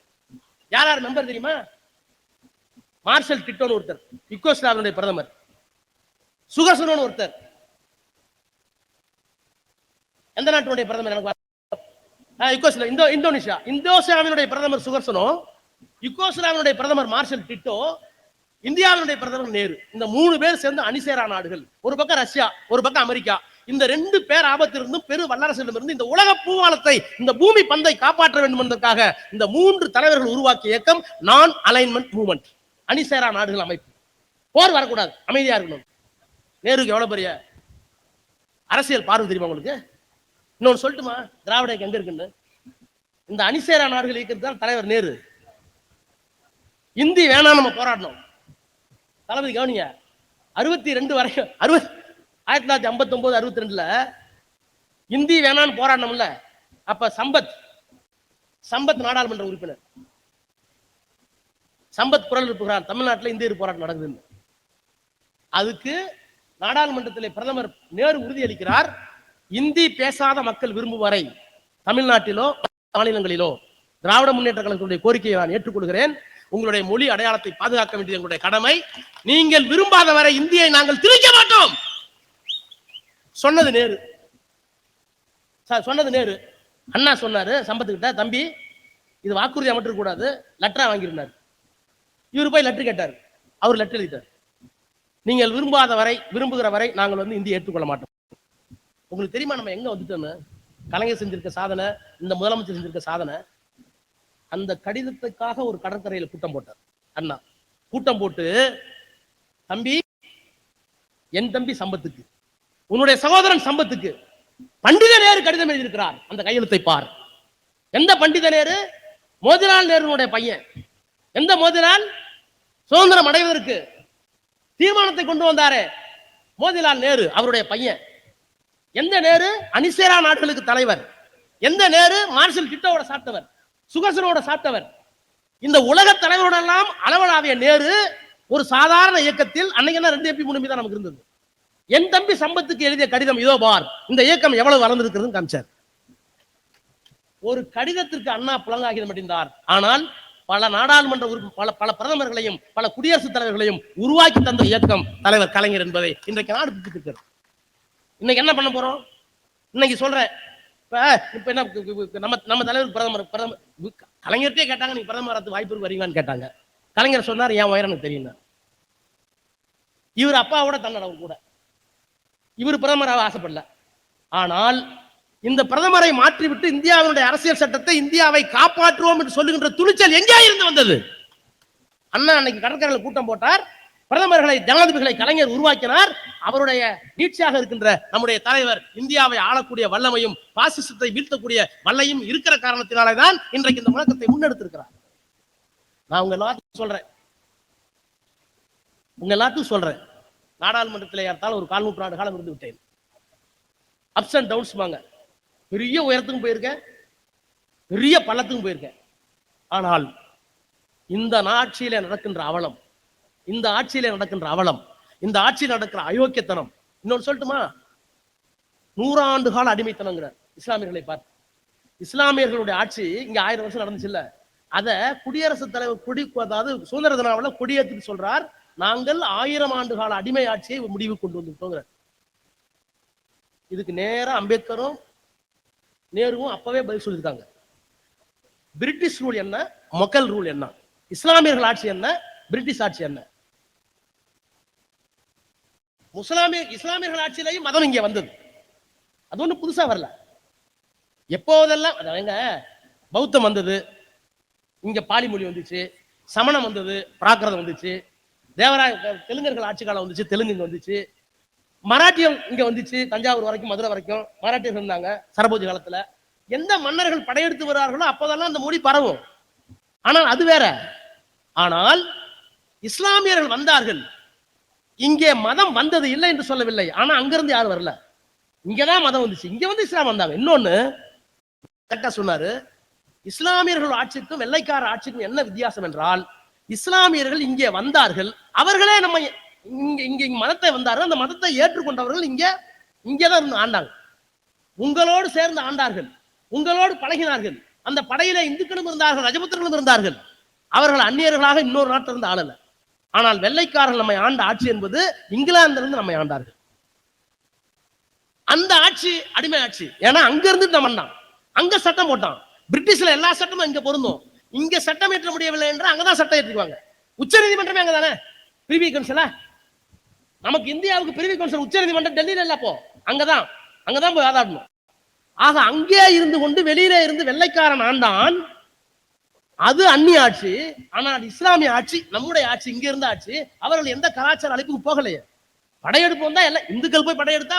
யார் மெம்பர் தெரியுமா? மார்ஷல் டிட்டோன்னு ஒருத்தர், யுகோஸ்லாவினுடைய பிரதமர். சுகர்சனோன்னு ஒருத்தர், எந்த நாட்டினுடைய பிரதமர் எனக்கு இந்தோனேஷியாவினுடைய பிரதமர் சுகர்சனோ, யுகோஸ்லாவினுடைய பிரதமர் மார்ஷல் டிட்டோ, இந்தியாவினுடைய பிரதமர் நேரு. இந்த 3 பேர் சேர்ந்து அணிசேரா நாடுகள். ஒரு பக்கம் ரஷ்யா, ஒரு பக்கம் அமெரிக்கா. இந்த 2 பேர் ஆபத்திலிருந்தும் பெரு வல்லரசிடமிருந்து இந்த உலக பூவாலத்தை, இந்த பூமி பந்தை காப்பாற்ற வேண்டும் என்பதற்காக இந்த 3 தலைவர்கள் உருவாக்கிய இயக்கம் நான் அலைன்மெண்ட் மூவ்மெண்ட், அணிசேரா நாடுகள் அமைப்பு. போர் வரக்கூடாது, அமைதியா இருக்கணும். நேருக்கு எவ்வளவு பெரிய அரசியல் பார்வை தெரியுமா உங்களுக்கு? இன்னொன்னு சொல்லட்டுமா, திராவிட இயக்கம் எங்க இருக்குன்னு? இந்த அணிசேரா நாடுகள் இயக்கிறது தான் தலைவர் நேரு. இந்தி வேணாம், நம்ம போராடணும். தளபதி கவனிங்க, 62 வரைக்கும் 1959 62ல இந்தி வேணான்னு போராடணும்ல. அப்ப சம்பத் நாடாளுமன்ற உறுப்பினர் சம்பத் குரல் எழுப்புகிறார், தமிழ்நாட்டில் இந்தியர் போராட்டம் நடக்குதுன்னு. அதுக்கு நாடாளுமன்றத்தில் பிரதமர் நேரு உறுதியளிக்கிறார், இந்தி பேசாத மக்கள் விரும்பும் வரை தமிழ்நாட்டிலோ மாநிலங்களிலோ திராவிட முன்னேற்ற கழகத்துடைய கோரிக்கையை நான் ஏற்றுக்கொள்கிறேன். உங்களுடைய மொழி அடையாளத்தை பாதுகாக்க வேண்டியது எங்களுடைய கடமை. நீங்கள் விரும்பாத வரை இந்தியை நாங்கள் திணிக்க மாட்டோம். சொன்னது நேரு. அண்ணா சொன்னாரு சம்பத்துக்கிட்ட, தம்பி இது வாக்குறுதி மட்டும் கூடாது, லெட்டரா வாங்கியிருந்தார். இவரு போய் லெட்டர் கேட்டார், அவர் லெட்டர் எழுதிட்டார், நீங்கள் விரும்பாத வரை, விரும்புகிற வரை நாங்கள் இந்தியை ஏற்றுக்கொள்ள மாட்டோம். உங்களுக்கு தெரியுமா நம்ம எங்க வந்துட்டோம்னு? கலைஞர் செஞ்சிருக்க சாதனை, இந்த முதலமைச்சர் செஞ்சிருக்க சாதனை. அந்த கடிதத்துக்காக ஒரு கடற்கரையில் கூட்டம் போட்டார் அண்ணா. கூட்டம் போட்டு, தம்பி, என் தம்பி சம்பத்துக்கு, உன்னுடைய சகோதரன் சம்பத்துக்கு பண்டித நேரு கடிதம் எழுதியிருக்கிறார், அந்த கையெழுத்தை பார். எந்த பண்டித நேரு? மோதிலால் நேருனுடைய பையன். எந்த மோதிலால்? சுதந்திரம் அடைவதற்கு தீர்மானத்தை கொண்டு வந்தாரே மோதிலால் நேரு, அவருடைய பையன். எந்த நேரு? அணிசேரா நாடுகளுக்கு தலைவர். எந்த நேரு? மார்ஷல் டிட்டோவோட சாப்பிட்டவர், சுகர்சனோட சாப்பிட்டவர். இந்த உலக தலைவரோட எல்லாம் அளவலாவிய நேரு ஒரு சாதாரண இயக்கத்தில், அன்னைக்கு 2 MP 3 MP தான் நமக்கு இருந்தது. என் தம்பி சம்பத்துக்கு எழுதிய கடிதம் இதோ பார், இந்த இயக்கம் எவ்வளவு வளர்ந்திருக்கிறது காமிச்சார். ஒரு கடிதத்திற்கு அண்ணா புலங்காகிதம் அடைந்தார். ஆனால் பல நாடாளுமன்ற பல பிரதமர்களையும் பல குடியரசுத் தலைவர்களையும் உருவாக்கி தந்த இயக்கம் தலைவர் கலைஞர் என்பதை இன்றைக்கு நாடு பிடித்திருக்கிறது. இன்னைக்கு என்ன பண்ண போறோம்? இன்னைக்கு சொல்றேன், இப்ப என்ன, நம்ம தலைவர் பிரதமர் கலைஞர்கிட்டே கேட்டாங்க, நீங்க பிரதமர் வாய்ப்பு வரீங்களான்னு கேட்டாங்க. கலைஞர் சொன்னார், என் உயரம் எனக்கு தெரியும். இவர் அப்பாவோட தன்னடவர் கூட, இவர் பிரதமராக ஆசைப்படல. ஆனால் இந்த பிரதமரை மாற்றிவிட்டு இந்தியாவினுடைய அரசியல் சட்டத்தை, இந்தியாவை காப்பாற்றுவோம் என்று சொல்லுகின்ற துணிச்சல் எங்கே இருந்து வந்தது? அண்ணா அன்னைக்கு கடற்கரையில் கூட்டம் போட்டார், பிரதமர்களை, ஜனாதிபதிகளை கலைஞர் உருவாக்கினார். அவருடைய நீட்சியாக இருக்கின்ற நம்முடைய தலைவர் இந்தியாவை ஆளக்கூடிய வல்லமையும் பாசிசத்தை வீழ்த்தக்கூடிய வல்லையும் இருக்கிற காரணத்தினாலே தான் இன்றைக்கு இந்த முழக்கத்தை முன்னெடுத்திருக்கிறார். நான் உங்க எல்லாத்துக்கும் சொல்றேன், நாடாளுமன்றத்தில் ஏற்றாலும் ஒரு 4 நூற்றாண்டு காலம் இருந்து விட்டேன். அப்ஸ் அண்ட் டவுன்ஸ் வாங்க, பெரிய உயரத்துக்கும் போயிருக்கேன், பெரிய பள்ளத்துக்கும் போயிருக்கேன். ஆனால் இந்த ஆட்சியில நடக்கின்ற அவலம், இந்த ஆட்சியில் நடக்கிற அயோக்கியத்தனம், இன்னொன்று சொல்லட்டுமா, 100 ஆண்டு கால அடிமைத்தனங்கிறார் இஸ்லாமியர்களை பார்த்து. இஸ்லாமியர்களுடைய ஆட்சி இங்க 1000 வருஷம் நடந்துச்சு இல்ல, அத குடியரசுத் தலைவர் அதாவது சுதந்திர தினாவில் கொடியேற்றி சொல்றார், நாங்கள் 1000 ஆண்டு கால அடிமை ஆட்சியை முடிவு கொண்டு வந்துட்டோங்கிறார். இதுக்கு நேரம் அம்பேத்கரும் நேருவும் அப்பவே பதில் சொல்லியிருக்காங்க. பிரிட்டிஷ் ரூல் என்ன, மொகல் ரூல் என்ன, இஸ்லாமியர்கள் ஆட்சி என்ன, பிரிட்டிஷ் ஆட்சி என்ன? இஸ்லாமியர்கள் ஆட்சியிலையும் மதம் இங்க வந்தது, அது ஒண்ணு புதுசா வரல. எப்போதெல்லாம் பௌத்தம் வந்தது, இங்க பாலி மொழி வந்துச்சு, சமணம் வந்தது, பிராகிருதம் வந்துச்சு, தேவராய தெலுங்கர்கள் ஆட்சி காலம் வந்துச்சு, தெலுங்கு இங்க வந்துச்சு, மராட்டியம் இங்க வந்துச்சு, தஞ்சாவூர் வரைக்கும் மதுரை வரைக்கும் மராட்டியர்கள் இருந்தாங்க சரபோஜி காலத்துல. எந்த மன்னர்கள் படையெடுத்து வருவார்களோ அப்போதெல்லாம் அந்த மொழி பரவும். ஆனால் அது வேற. ஆனால் இஸ்லாமியர்கள் வந்தார்கள், இங்கே மதம் வந்தது இல்லை என்று சொல்லவில்லை. ஆனா அங்கிருந்து யாரும் வரல, இங்கதான் மதம் வந்துச்சு, இங்க வந்து இஸ்லாம் வந்தாங்க. இன்னொன்னு சொன்னாரு, இஸ்லாமியர்கள் ஆட்சிக்கும் வெள்ளைக்கார ஆட்சிக்கும் என்ன வித்தியாசம் என்றால், இஸ்லாமியர்கள் இங்கே வந்தார்கள், அவர்களே நம்ம இங்க மதத்தை வந்தார்கள், அந்த மதத்தை ஏற்றுக்கொண்டவர்கள் இங்கதான் இருந்து ஆண்டாங்க, உங்களோடு சேர்ந்து ஆண்டார்கள், உங்களோடு பழகினார்கள். அந்த படையில இந்துக்களும் இருந்தார்கள், ரஜபுத்திரர்களும் இருந்தார்கள். அவர்கள் அந்நியர்களாக இன்னொரு நாட்டிலிருந்து ஆளல. ஆனால் வெள்ளைக்காரர்கள் நம்மை ஆண்ட ஆட்சி என்பது இங்கிலாந்திலிருந்து நம்மை ஆண்டார்கள். அந்த ஆட்சி அடிமை ஆட்சி, ஏன்னா அங்கிருந்து நம்ம அங்க சட்டம் போட்டான். பிரிட்டிஷ்ல எல்லா சட்டமும் இங்க பொருந்தும். இங்க சட்டம் ஏற்ற முடியவில்லை என்று அங்கதான் சட்டம் ஏற்றுவாங்க. உச்ச நீதிமன்றமே அங்கதானே பிரிவி கவுன்சிலா. நமக்கு இந்தியாவுக்கு பிரிவி கவுன்சில் உச்ச நீதிமன்றம் டெல்லியில இல்ல, அப்போ அங்கதான் போய் வாதாடணும். ஆக அங்கே இருந்து கொண்டு வெளியில இருந்து வெள்ளைக்காரன் ஆண்டான். அது அந்நிய ஆட்சி. ஆனால் இஸ்லாமிய ஆட்சி நம்முடைய ஆட்சி, இங்க இருந்த ஆட்சி. அவர்கள் எந்த கலாச்சார அழைப்புக்கு போகலையே. படையெடுப்பு வந்தா எல்லாம் இந்துக்கள் போய் படையெடுத்தா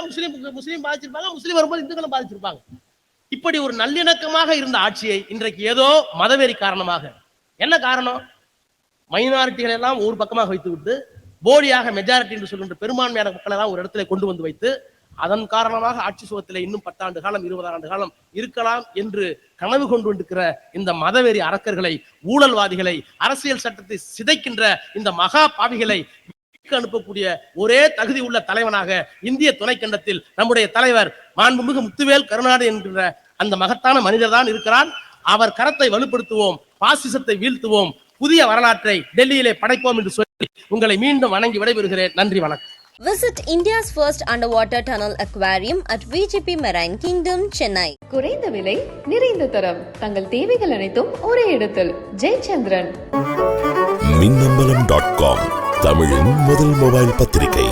முஸ்லீம் பாதிச்சிருப்பாங்க, முஸ்லீம் வரும்போது இந்துக்களும் பாதிச்சிருப்பாங்க. இப்படி ஒரு நல்லிணக்கமாக இருந்த ஆட்சியை இன்றைக்கு ஏதோ மதவெறி காரணமாக, என்ன காரணம், மைனாரிட்டிகள் எல்லாம் ஒரு பக்கமாக வைத்து விட்டு போடியாக மெஜாரிட்டி என்று சொல்கின்ற பெரும்பான்மையான மக்களை எல்லாம் ஒரு இடத்துல கொண்டு வந்து வைத்து அதன் காரணமாக ஆட்சி சுகத்தில் இன்னும் 10 ஆண்டு காலம் 20 ஆண்டு காலம் இருக்கலாம் என்று கனவு கொண்டிருக்கிற இந்த மதவெறி அரக்கர்களை, ஊழல்வாதிகளை, அரசியல் சட்டத்தை சிதைக்கின்ற இந்த மகா பாவிகளை அனுப்பக்கூடிய ஒரே தகுதி உள்ள தலைவனாக இந்திய துணைக்கண்டத்தில் நம்முடைய தலைவர் மாண்புமிகு முத்துவேல் கருணாநிதி என்கிற அந்த மகத்தான மனிதர் தான் இருக்கிறார். அவர் கரத்தை வலுப்படுத்துவோம், பாசிசத்தை வீழ்த்துவோம், புதிய வரலாற்றை டெல்லியிலே படைப்போம் என்று சொல்லி உங்களை மீண்டும் வணங்கி விடைபெறுகிறேன். நன்றி, வணக்கம். Visit India's first underwater tunnel aquarium at VGP Marine Kingdom, Chennai. குறைந்த விலை, நிறைந்த தரம், தங்கள் தேவைகள் அனைத்தும் ஒரே இடத்தில். ஜெயச்சந்திரன். மின்னம்பலம்.com தமிழின் முதல் மொபைல் பத்திரிகை.